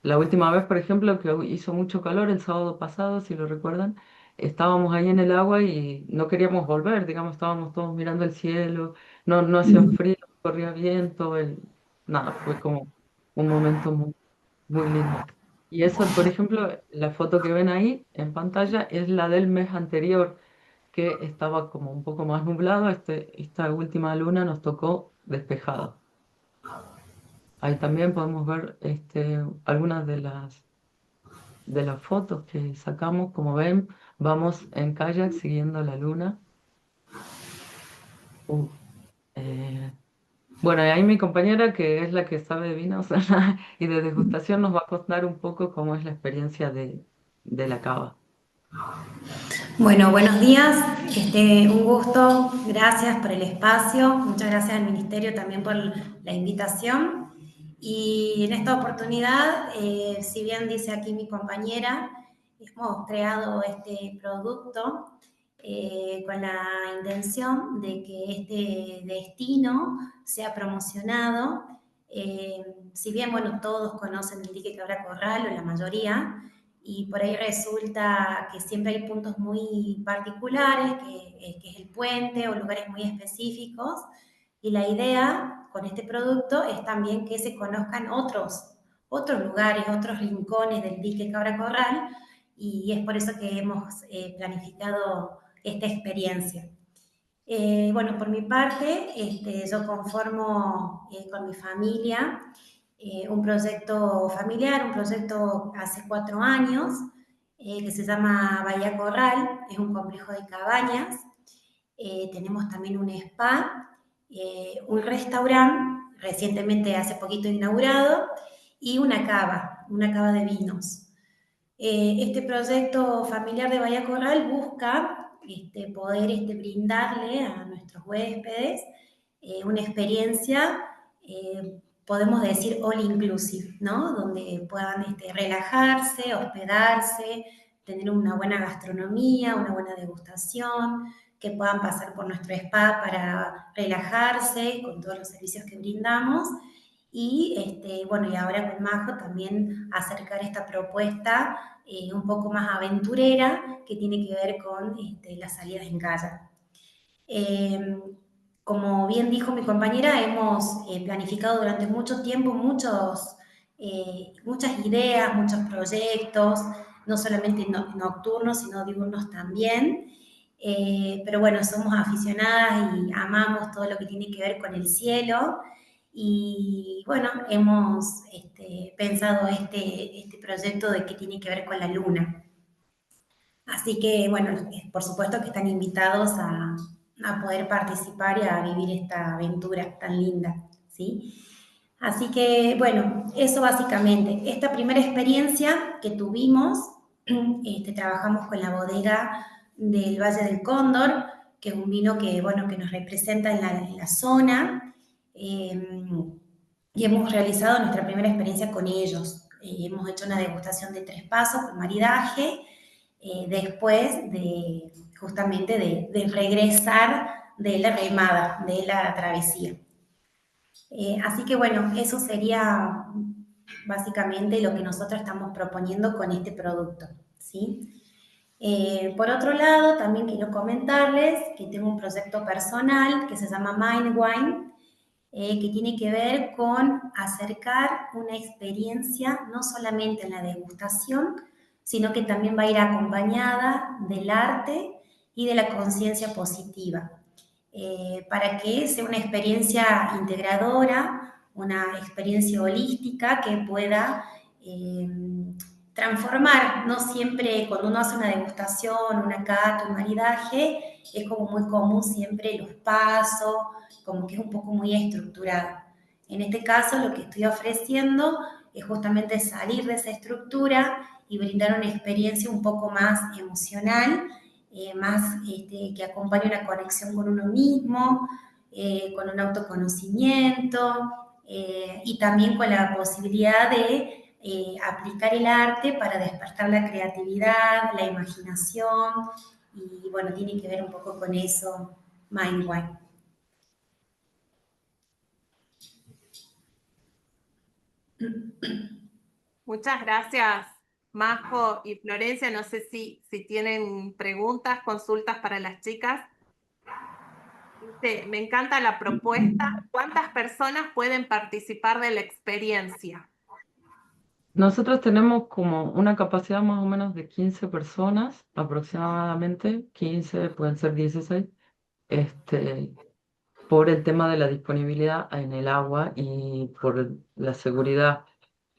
La última vez, por ejemplo, que hizo mucho calor el sábado pasado, si lo recuerdan, estábamos ahí en el agua y no queríamos volver, digamos, estábamos todos mirando el cielo, no hacía frío, corría viento, nada, fue como un momento muy, muy lindo. Y eso, por ejemplo, la foto que ven ahí en pantalla es la del mes anterior, que estaba como un poco más nublado, esta última luna nos tocó despejada. Ahí también podemos ver algunas de las fotos que sacamos. Como ven, vamos en kayak siguiendo la luna. Uh, eh, bueno, y ahí mi compañera, que es la que sabe de vinos y de degustación, nos va a contar un poco cómo es la experiencia de la cava. Bueno, buenos días, un gusto, gracias por el espacio, muchas gracias al Ministerio también por la invitación. Y en esta oportunidad, si bien dice aquí mi compañera, hemos creado este producto con la intención de que este destino sea promocionado. Si bien, bueno, todos conocen el dique Cabra Corral, o la mayoría, y por ahí resulta que siempre hay puntos muy particulares, que es el puente o lugares muy específicos, y la idea con este producto es también que se conozcan otros lugares, otros rincones del dique Cabra Corral, y es por eso que hemos planificado esta experiencia. Bueno, por mi parte, yo conformo con mi familia un proyecto familiar, un proyecto hace 4 años, que se llama Bahía Corral, es un complejo de cabañas. Tenemos también un spa, un restaurante, recientemente hace poquito inaugurado, y una cava de vinos. Este proyecto familiar de Bahía Corral busca poder brindarle a nuestros huéspedes una experiencia, podemos decir all inclusive, ¿no? Donde puedan relajarse, hospedarse, tener una buena gastronomía, una buena degustación, que puedan pasar por nuestro spa para relajarse con todos los servicios que brindamos. Y bueno, y ahora con Majo también acercar esta propuesta un poco más aventurera, que tiene que ver con las salidas en kayak. Como bien dijo mi compañera, hemos planificado durante mucho tiempo muchas ideas, muchos proyectos, no solamente nocturnos, sino diurnos también. Pero bueno, somos aficionadas y amamos todo lo que tiene que ver con el cielo. Y bueno, hemos pensado este proyecto de que tiene que ver con la luna. Así que, bueno, por supuesto que están invitados a poder participar y a vivir esta aventura tan linda, ¿sí? Así que, bueno, eso básicamente. Esta primera experiencia que tuvimos, trabajamos con la bodega del Valle del Cóndor, que es un vino que, bueno, que nos representa en la zona, y hemos realizado nuestra primera experiencia con ellos. Hemos hecho una degustación de 3 pasos con maridaje, después de justamente de regresar de la remada, de la travesía. Así que bueno, eso sería básicamente lo que nosotros estamos proponiendo con este producto, ¿sí? Por otro lado, también quiero comentarles que tengo un proyecto personal que se llama Mind Wine, que tiene que ver con acercar una experiencia no solamente en la degustación, sino que también va a ir acompañada del arte y de la conciencia positiva, para que sea una experiencia integradora, una experiencia holística que pueda transformar. No siempre cuando uno hace una degustación, una cata, un maridaje, es como muy común siempre los pasos, como que es un poco muy estructurado. En este caso, lo que estoy ofreciendo es justamente salir de esa estructura y brindar una experiencia un poco más emocional, más que acompañe una conexión con uno mismo, con un autoconocimiento y también con la posibilidad de aplicar el arte para despertar la creatividad, la imaginación, y bueno, tiene que ver un poco con eso, Mindwine. Muchas gracias, Majo y Florencia. No sé si tienen preguntas, consultas para las chicas. Me encanta la propuesta. ¿Cuántas personas pueden participar de la experiencia? Nosotros tenemos como una capacidad más o menos de 15 personas, aproximadamente, 15, pueden ser 16, por el tema de la disponibilidad en el agua y por la seguridad.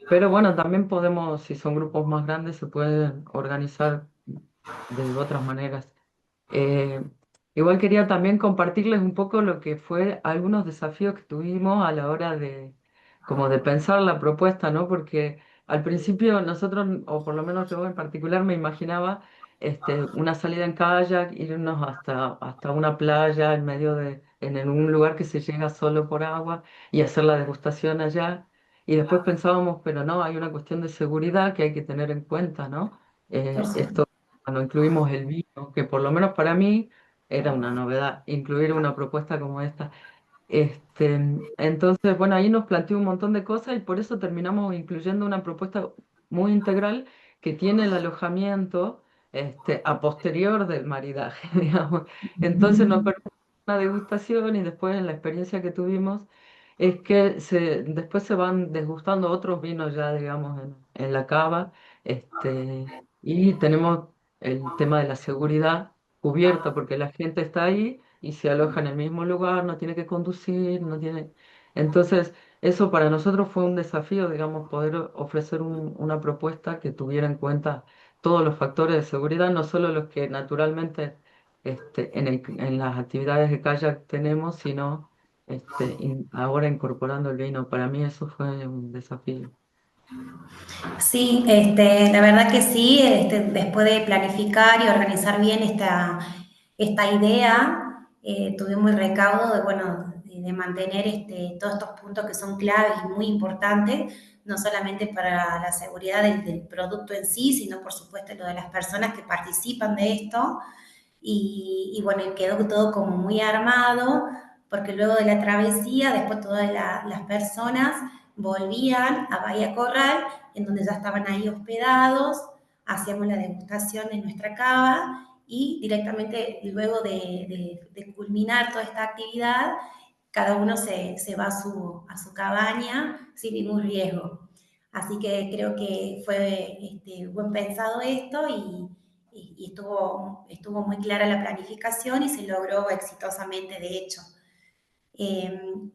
Pero bueno, también podemos, si son grupos más grandes, se pueden organizar de otras maneras. Eh, Igual quería también compartirles un poco lo que fue algunos desafíos que tuvimos a la hora de, como de pensar la propuesta, ¿no? Porque al principio nosotros, o por lo menos yo en particular, me imaginaba una salida en kayak, irnos hasta una playa en medio de, en un lugar que se llega solo por agua y hacer la degustación allá. Y después pensábamos, pero no, hay una cuestión de seguridad que hay que tener en cuenta, ¿no? Por Esto supuesto. cuando incluimos el vino, que por lo menos para mí era una novedad, incluir una propuesta como esta. Entonces, bueno, ahí nos planteó un montón de cosas y por eso terminamos incluyendo una propuesta muy integral que tiene el alojamiento a posterior del maridaje, digamos. Entonces nos permite una degustación y después en la experiencia que tuvimos es que después se van desgustando otros vinos ya, digamos, en la cava, y tenemos el tema de la seguridad cubierto porque la gente está ahí y se aloja en el mismo lugar, no tiene que conducir, no tiene... Entonces, eso para nosotros fue un desafío, digamos, poder ofrecer una propuesta que tuviera en cuenta todos los factores de seguridad, no solo los que naturalmente en las actividades de kayak tenemos, sino ahora incorporando el vino. Para mí eso fue un desafío. Sí, la verdad que sí, después de planificar y organizar bien esta idea, tuvimos el recaudo de, bueno, de mantener todos estos puntos que son claves y muy importantes, no solamente para la seguridad del producto en sí, sino por supuesto lo de las personas que participan de esto. Y bueno, quedó todo como muy armado, porque luego de la travesía, después todas las personas volvían a Bahía Corral, en donde ya estaban ahí hospedados, hacíamos la degustación en nuestra cava y directamente luego de culminar toda esta actividad, cada uno se va a su cabaña sin ningún riesgo. Así que creo que fue buen pensado esto y estuvo muy clara la planificación y se logró exitosamente, de hecho.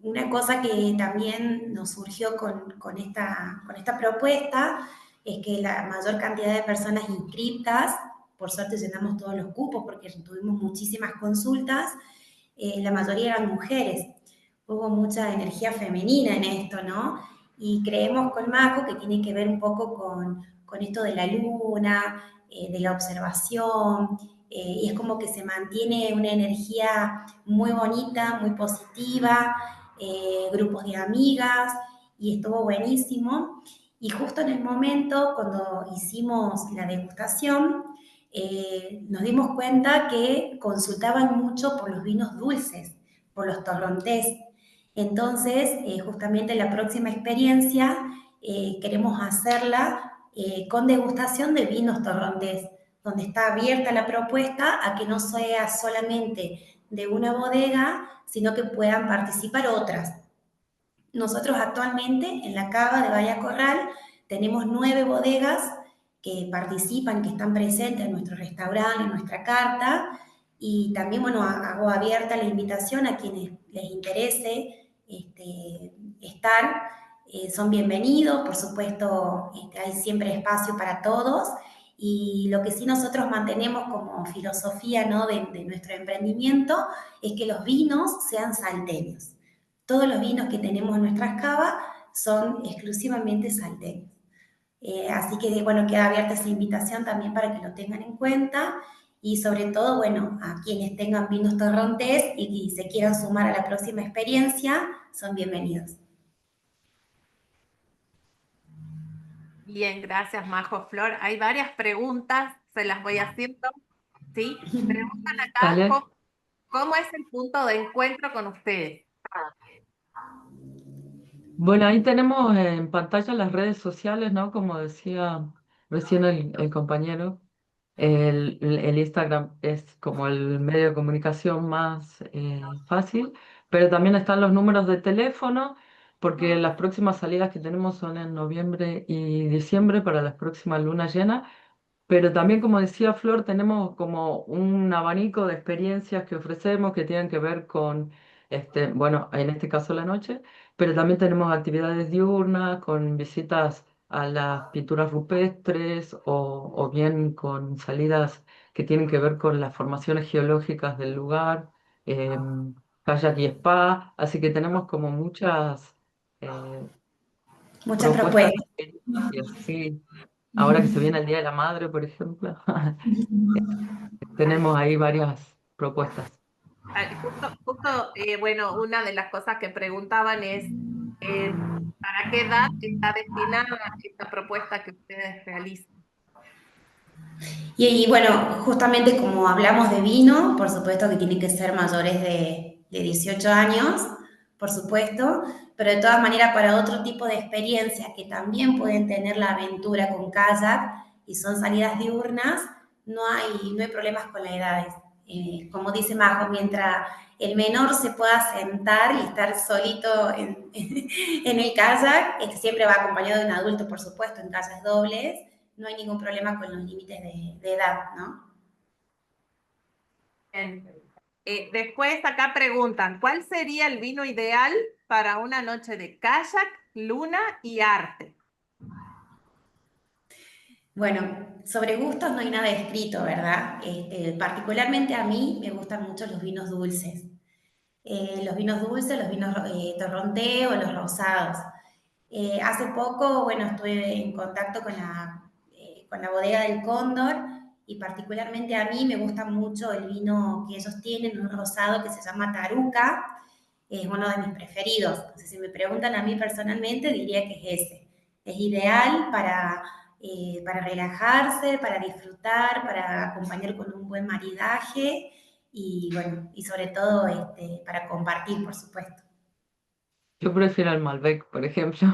Una cosa que también nos surgió con esta propuesta es que la mayor cantidad de personas inscritas, por suerte llenamos todos los cupos porque tuvimos muchísimas consultas, la mayoría eran mujeres. Hubo mucha energía femenina en esto, ¿no? Y creemos con Majo que tiene que ver un poco con esto de la luna, de la observación, y es como que se mantiene una energía muy bonita, muy positiva, grupos de amigas, y estuvo buenísimo. Y justo en el momento, cuando hicimos la degustación, nos dimos cuenta que consultaban mucho por los vinos dulces, por los torrontés. Entonces, justamente la próxima experiencia queremos hacerla con degustación de vinos torrontés, donde está abierta la propuesta a que no sea solamente de una bodega, sino que puedan participar otras. Nosotros actualmente en la cava de Bahía Corral tenemos 9 bodegas que participan, que están presentes en nuestro restaurante, en nuestra carta, y también, bueno, hago abierta la invitación a quienes les interese estar, son bienvenidos, por supuesto, hay siempre espacio para todos, y lo que sí nosotros mantenemos como filosofía, ¿no?, de nuestro emprendimiento es que los vinos sean salteños. Todos los vinos que tenemos en nuestras cavas son exclusivamente salteños. Así que, bueno, queda abierta esa invitación también para que lo tengan en cuenta. y sobre todo, bueno, a quienes tengan vinos torrontés y se quieran sumar a la próxima experiencia, son bienvenidos. Bien, gracias, Majo. Flor, hay varias preguntas, se las voy haciendo, ¿sí? Preguntan acá, Dale. ¿cómo es el punto de encuentro con ustedes? Bueno, ahí tenemos en pantalla las redes sociales, ¿no? Como decía recién el compañero, el Instagram es como el medio de comunicación más fácil, pero también están los números de teléfono, porque las próximas salidas que tenemos son en noviembre y diciembre para las próximas lunas llenas. Pero también, como decía Flor, tenemos como un abanico de experiencias que ofrecemos que tienen que ver con, bueno, en este caso la noche, pero también tenemos actividades diurnas con visitas a las pinturas rupestres o bien con salidas que tienen que ver con las formaciones geológicas del lugar, kayak y spa, así que tenemos como muchas eh, Muchas propuestas propuestas. de experiencias, sí. Ahora que se viene el Día de la Madre, por ejemplo, tenemos ahí varias propuestas. Bueno, una de las cosas que preguntaban es, ¿para qué edad está destinada esta propuesta que ustedes realizan? Y bueno, justamente como hablamos de vino, por supuesto que tienen que ser mayores de 18 años, por supuesto, pero de todas maneras para otro tipo de experiencias que también pueden tener la aventura con kayak y son salidas diurnas, no hay problemas con las edades. Como dice Majo, mientras el menor se pueda sentar y estar solito en el kayak, siempre va acompañado de un adulto, por supuesto, en kayaks dobles, no hay ningún problema con los límites de edad, ¿no? Bien. Después acá preguntan, ¿cuál sería el vino ideal para una noche de kayak, luna y arte? Bueno, sobre gustos no hay nada escrito, ¿verdad? Particularmente a mí me gustan mucho los vinos dulces. Los vinos dulces, los vinos torronté o los rosados. Hace poco, bueno, estuve en contacto con la bodega del Cóndor y particularmente a mí me gusta mucho el vino que ellos tienen, un rosado que se llama Taruca, es uno de mis preferidos. Entonces, si me preguntan a mí personalmente, diría que es ese. Es ideal para relajarse, para disfrutar, para acompañar con un buen maridaje y, bueno, y sobre todo para compartir, por supuesto. Yo prefiero el Malbec, por ejemplo.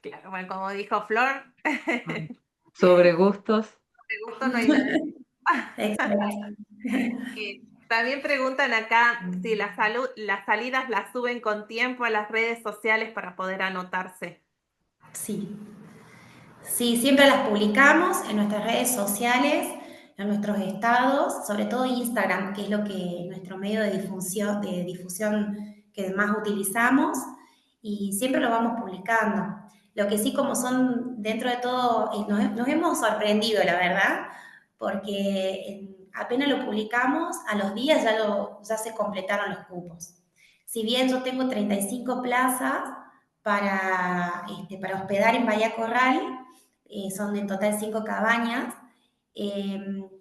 Claro, bueno, como dijo Flor, Sobre gustos. de gusto no hay nada. Exacto. También preguntan acá si las salidas las suben con tiempo a las redes sociales para poder anotarse. Sí. Sí, siempre las publicamos en nuestras redes sociales, en nuestros estados, sobre todo Instagram, que es nuestro medio de difusión que más utilizamos, y siempre lo vamos publicando. Lo que sí, como son dentro de todo, nos hemos sorprendido, la verdad, porque apenas lo publicamos, a los días ya se completaron los cupos. Si bien yo tengo 35 plazas para hospedar en Bahía Corral, son en total 5 cabañas,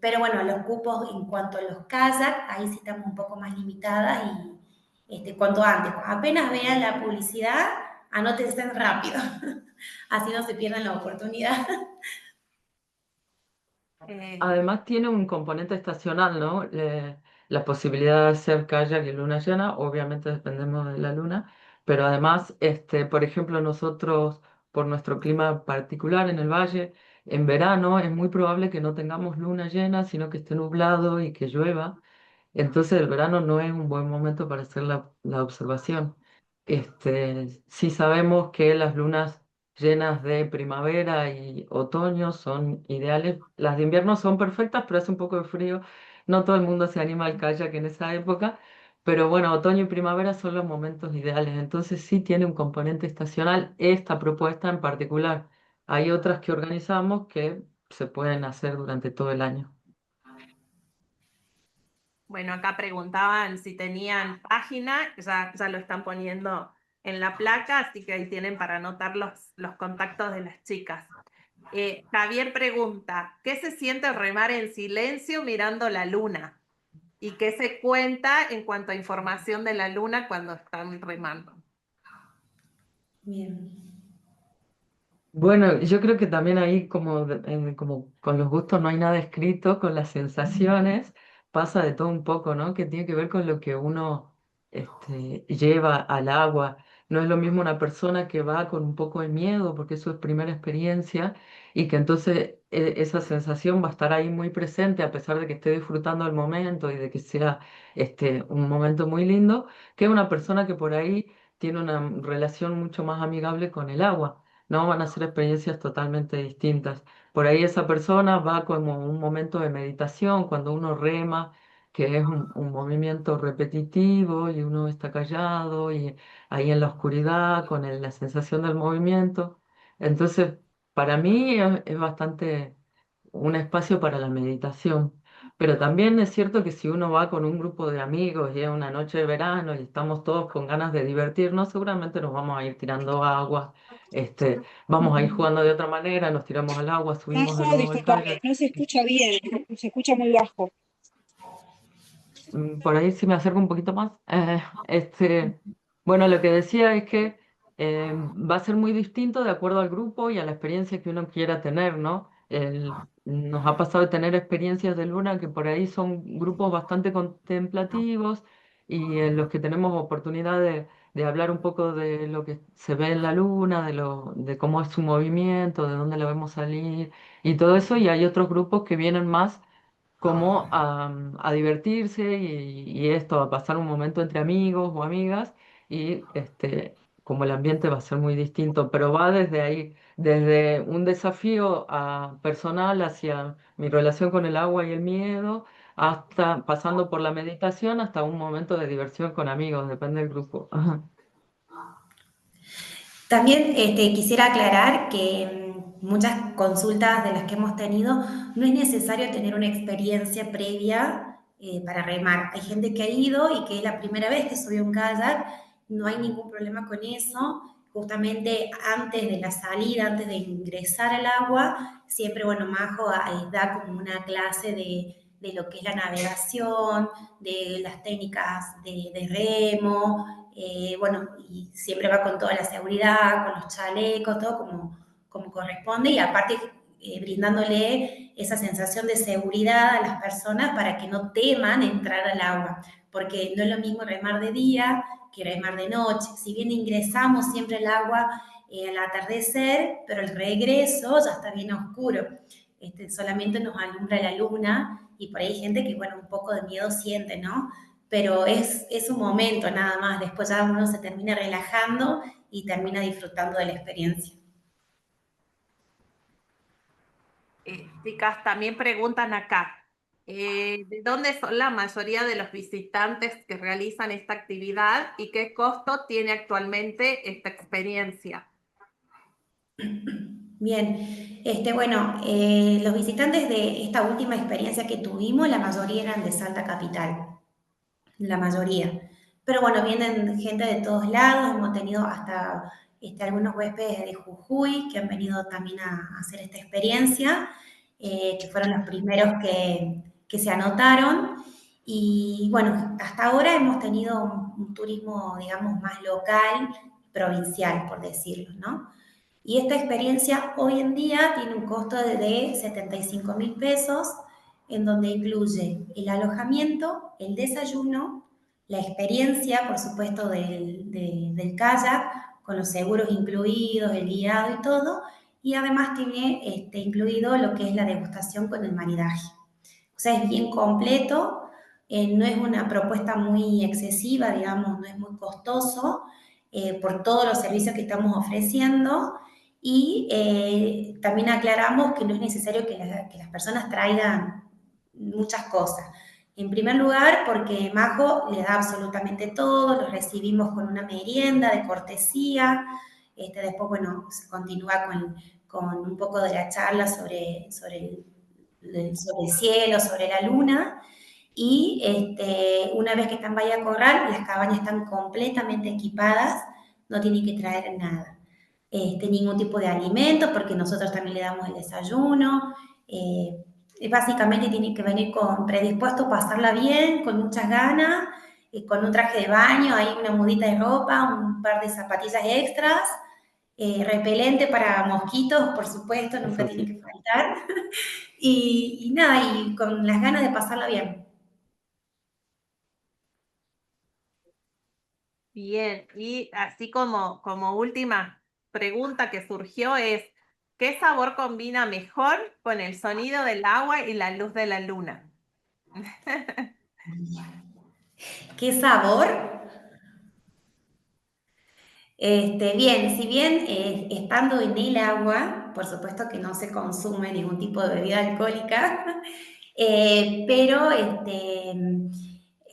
pero bueno, los cupos en cuanto a los kayaks, ahí sí estamos un poco más limitadas y cuanto antes. Apenas vean la publicidad, anótense rápido, así no se pierdan la oportunidad. Además tiene un componente estacional, ¿no? La posibilidad de hacer kayak y luna llena, obviamente dependemos de la luna, pero además, por ejemplo, nosotros, por nuestro clima particular en el valle, en verano es muy probable que no tengamos luna llena, sino que esté nublado y que llueva. Entonces el verano no es un buen momento para hacer la observación. Sí sabemos que las lunas llenas de primavera y otoño son ideales. Las de invierno son perfectas, pero hace un poco de frío. No todo el mundo se anima al kayak en esa época, pero bueno, otoño y primavera son los momentos ideales. Entonces sí tiene un componente estacional esta propuesta en particular. Hay otras que organizamos que se pueden hacer durante todo el año. Bueno, acá preguntaban si tenían página, ya lo están poniendo en la placa, así que ahí tienen para anotar los contactos de las chicas. Javier pregunta, ¿qué se siente remar en silencio mirando la luna? ¿Y qué se cuenta en cuanto a información de la luna cuando están remando? Bien. Bueno, yo creo que también ahí, como con los gustos no hay nada escrito, con las sensaciones pasa de todo un poco, ¿no? Que tiene que ver con lo que uno lleva al agua. No es lo mismo una persona que va con un poco de miedo, porque es su primera experiencia, y que entonces esa sensación va a estar ahí muy presente, a pesar de que esté disfrutando el momento y de que sea un momento muy lindo, que una persona que por ahí tiene una relación mucho más amigable con el agua. No, van a ser experiencias totalmente distintas. Por ahí esa persona va como un momento de meditación, cuando uno rema, que es un movimiento repetitivo y uno está callado y ahí en la oscuridad con la sensación del movimiento. Entonces, para mí es bastante un espacio para la meditación. Pero también es cierto que si uno va con un grupo de amigos y es una noche de verano y estamos todos con ganas de divertirnos, seguramente nos vamos a ir tirando agua, vamos a ir jugando de otra manera, nos tiramos al agua, subimos de Majo, nuevo al discúlpame, kayak. no se escucha bien, se escucha muy bajo. Por ahí si me acerco un poquito más. Bueno, lo que decía es que va a ser muy distinto de acuerdo al grupo y a la experiencia que uno quiera tener, ¿no? Nos ha pasado de tener experiencias de luna que por ahí son grupos bastante contemplativos y en los que tenemos oportunidad de hablar un poco de lo que se ve en la luna, de cómo es su movimiento, de dónde la vemos salir y todo eso. Y hay otros grupos que vienen más como a divertirse y esto, a pasar un momento entre amigos o amigas y como el ambiente va a ser muy distinto, pero va desde ahí, desde un desafío personal hacia mi relación con el agua y el miedo, hasta pasando por la meditación, hasta un momento de diversión con amigos, depende del grupo. Ajá. También quisiera aclarar que muchas consultas de las que hemos tenido no es necesario tener una experiencia previa para remar. Hay gente que ha ido y que es la primera vez que subió un kayak, no hay ningún problema con eso. Justamente antes de la salida, antes de ingresar al agua, siempre, bueno, Majo da como una clase de lo que es la navegación, de las técnicas de remo, bueno, y siempre va con toda la seguridad, con los chalecos, todo como corresponde, y aparte brindándole esa sensación de seguridad a las personas para que no teman entrar al agua, porque no es lo mismo remar de día que remar de noche. Si bien ingresamos siempre al agua al atardecer, pero el regreso ya está bien oscuro. Solamente nos alumbra la luna y por ahí hay gente que, bueno, un poco de miedo siente, ¿no? Pero es un momento nada más, después ya uno se termina relajando y termina disfrutando de la experiencia. Chicas, también preguntan acá, ¿de dónde son la mayoría de los visitantes que realizan esta actividad y qué costo tiene actualmente esta experiencia? Bien, bueno, los visitantes de esta última experiencia que tuvimos, la mayoría eran de Salta Capital, la mayoría. Pero bueno, vienen gente de todos lados, hemos tenido hasta algunos huéspedes de Jujuy que han venido también a hacer esta experiencia, que fueron los primeros que se anotaron. Y bueno, hasta ahora hemos tenido un turismo, digamos, más local, provincial, por decirlo, ¿no? Y esta experiencia hoy en día tiene un costo de 75.000 pesos, en donde incluye el alojamiento, el desayuno, la experiencia, por supuesto, del kayak, con los seguros incluidos, el guiado y todo, y además tiene incluido lo que es la degustación con el maridaje. O sea, es bien completo, no es una propuesta muy excesiva, digamos, no es muy costoso por todos los servicios que estamos ofreciendo. Y también aclaramos que no es necesario que las personas traigan muchas cosas. En primer lugar, porque Majo les da absolutamente todo, los recibimos con una merienda de cortesía. Después, bueno, se continúa con un poco de la charla sobre el cielo, sobre la luna. Y una vez que están en Bahía Corral, las cabañas están completamente equipadas, no tienen que traer nada. ningún tipo de alimento, porque nosotros también le damos el desayuno. Básicamente tiene que venir predispuesto a pasarla bien, con muchas ganas, con un traje de baño, hay una mudita de ropa, un par de zapatillas extras, repelente para mosquitos, por supuesto, nunca tiene que faltar. Y nada, y con las ganas de pasarla bien. Bien, y así como última pregunta que surgió es, ¿qué sabor combina mejor con el sonido del agua y la luz de la luna? ¿Qué sabor? Bien, si bien estando en el agua, por supuesto que no se consume ningún tipo de bebida alcohólica, pero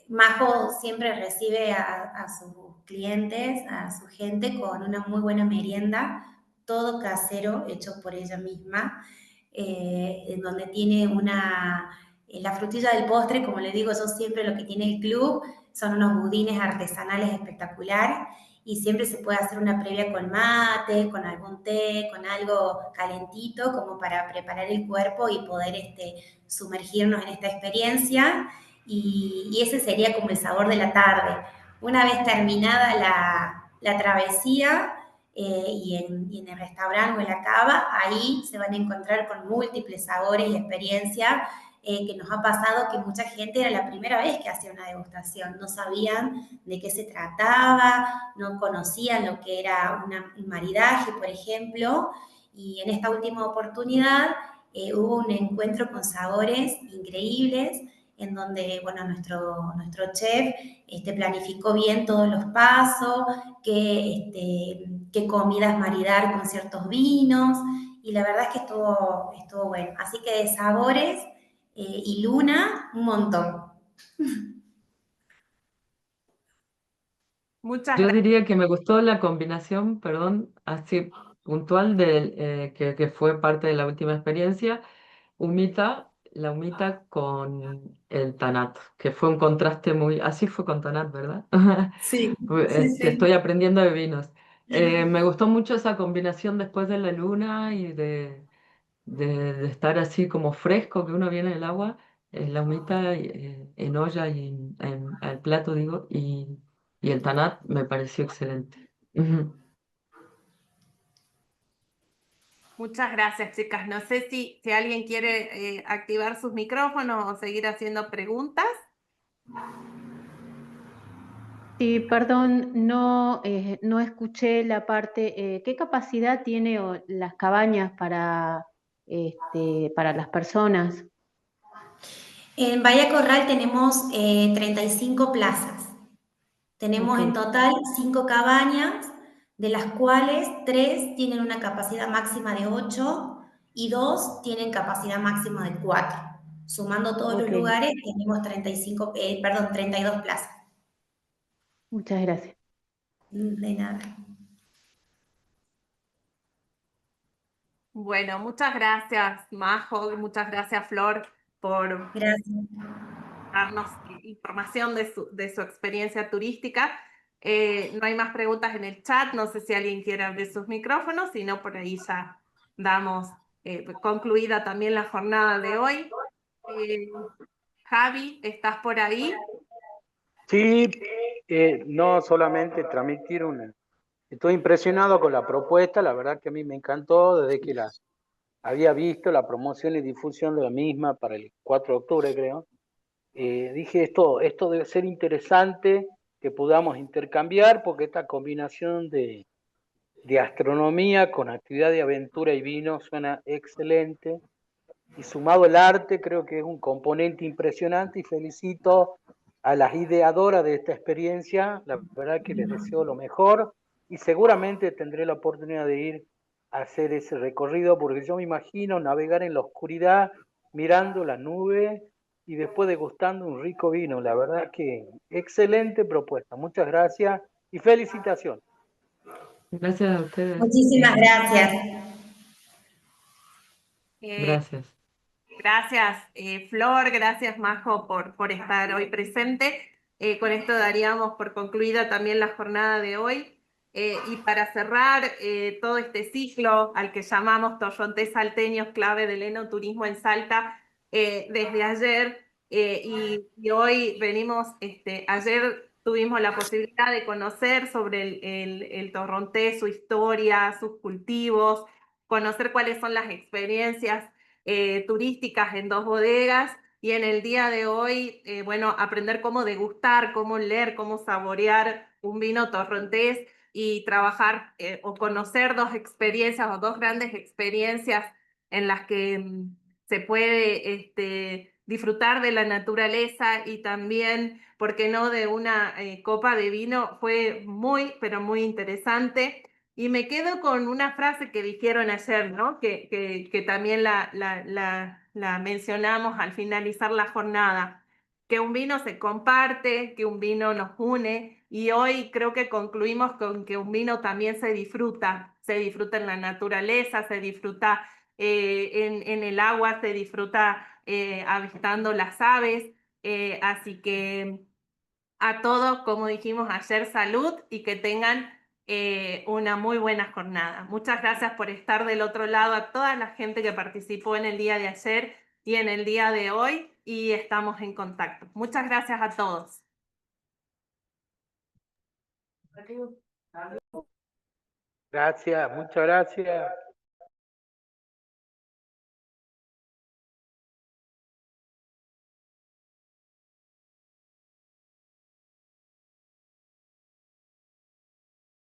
Majo siempre recibe a sus clientes, a su gente, con una muy buena merienda, todo casero, hecho por ella misma, en donde tiene la frutilla del postre, como le digo yo siempre, lo que tiene el club son unos budines artesanales espectaculares, y siempre se puede hacer una previa con mate, con algún té, con algo calentito, como para preparar el cuerpo y poder sumergirnos en esta experiencia, y ese sería como el sabor de la tarde. Una vez terminada la travesía, y en el restaurante o en la cava, ahí se van a encontrar con múltiples sabores y experiencias, que nos ha pasado que mucha gente era la primera vez que hacía una degustación, no sabían de qué se trataba, no conocían lo que era un maridaje, por ejemplo, y en esta última oportunidad hubo un encuentro con sabores increíbles, en donde, bueno, nuestro chef planificó bien todos los pasos, qué comidas maridar con ciertos vinos, y la verdad es que estuvo bueno. Así que de sabores y luna, un montón. Muchas Yo gracias. diría que me gustó la combinación, perdón, así puntual que fue parte de la última experiencia, la humita con el tanat, que fue un contraste así fue con tanat, ¿verdad? Sí, sí, Estoy sí. aprendiendo de vinos. Me gustó mucho esa combinación después de la luna y de estar así como fresco que uno viene del agua, la humita en olla y al plato, digo, y el tanat me pareció excelente. Ujú. Muchas gracias, chicas. No sé si alguien quiere activar sus micrófonos o seguir haciendo preguntas. Sí, perdón, no escuché la parte, ¿qué capacidad tiene las cabañas para las personas? En Bahía Corral tenemos 35 plazas. Tenemos Ok, en total 5 cabañas, de las cuales 3 tienen una capacidad máxima de 8 y 2 tienen capacidad máxima de 4. Sumando todos los ok, lugares, tenemos 32 plazas. muchas gracias. De nada. Bueno, muchas gracias, Majo, muchas gracias, Flor, por Gracias. darnos información de su experiencia turística. No hay más preguntas en el chat, no sé si alguien quiere abrir sus micrófonos, si no, por ahí ya damos concluida también la jornada de hoy. Javi, ¿estás por ahí? Sí, no solamente transmitir una. Estoy impresionado con la propuesta, la verdad que a mí me encantó desde que la había visto, la promoción y difusión de la misma para el 4 de octubre, creo. Dije, esto debe ser interesante que podamos intercambiar, porque esta combinación de astronomía con actividad de aventura y vino suena excelente. Y sumado el arte, creo que es un componente impresionante, y felicito a las ideadoras de esta experiencia. La verdad que les deseo lo mejor, y seguramente tendré la oportunidad de ir a hacer ese recorrido, porque yo me imagino navegar en la oscuridad mirando la nube y después degustando un rico vino. La verdad que excelente propuesta. Muchas gracias y felicitaciones. Gracias a ustedes. Muchísimas gracias. Eh, Gracias. Gracias, Flor, gracias, Majo, por estar hoy presente. Con esto daríamos por concluida también la jornada de hoy. Y para cerrar todo este ciclo al que llamamos Torrontés Salteños, clave del enoturismo en Salta, desde ayer y hoy venimos, ayer tuvimos la posibilidad de conocer sobre el torrontés, su historia, sus cultivos, conocer cuáles son las experiencias turísticas en 2 bodegas y en el día de hoy, bueno, aprender cómo degustar, cómo leer, cómo saborear un vino torrontés y trabajar o conocer 2 experiencias o 2 grandes experiencias en las que se puede disfrutar de la naturaleza y también, ¿por qué no?, de una copa de vino. Fue muy, pero muy interesante. Y me quedo con una frase que dijeron ayer, ¿no? Que también la mencionamos al finalizar la jornada, que un vino se comparte, que un vino nos une, y hoy creo que concluimos con que un vino también se disfruta en la naturaleza, se disfruta en el agua, se disfruta avistando las aves, así que a todos, como dijimos ayer, salud y que tengan una muy buena jornada. Muchas gracias por estar del otro lado, a toda la gente que participó en el día de ayer y en el día de hoy, y estamos en contacto. Muchas gracias a todos. Gracias, muchas gracias.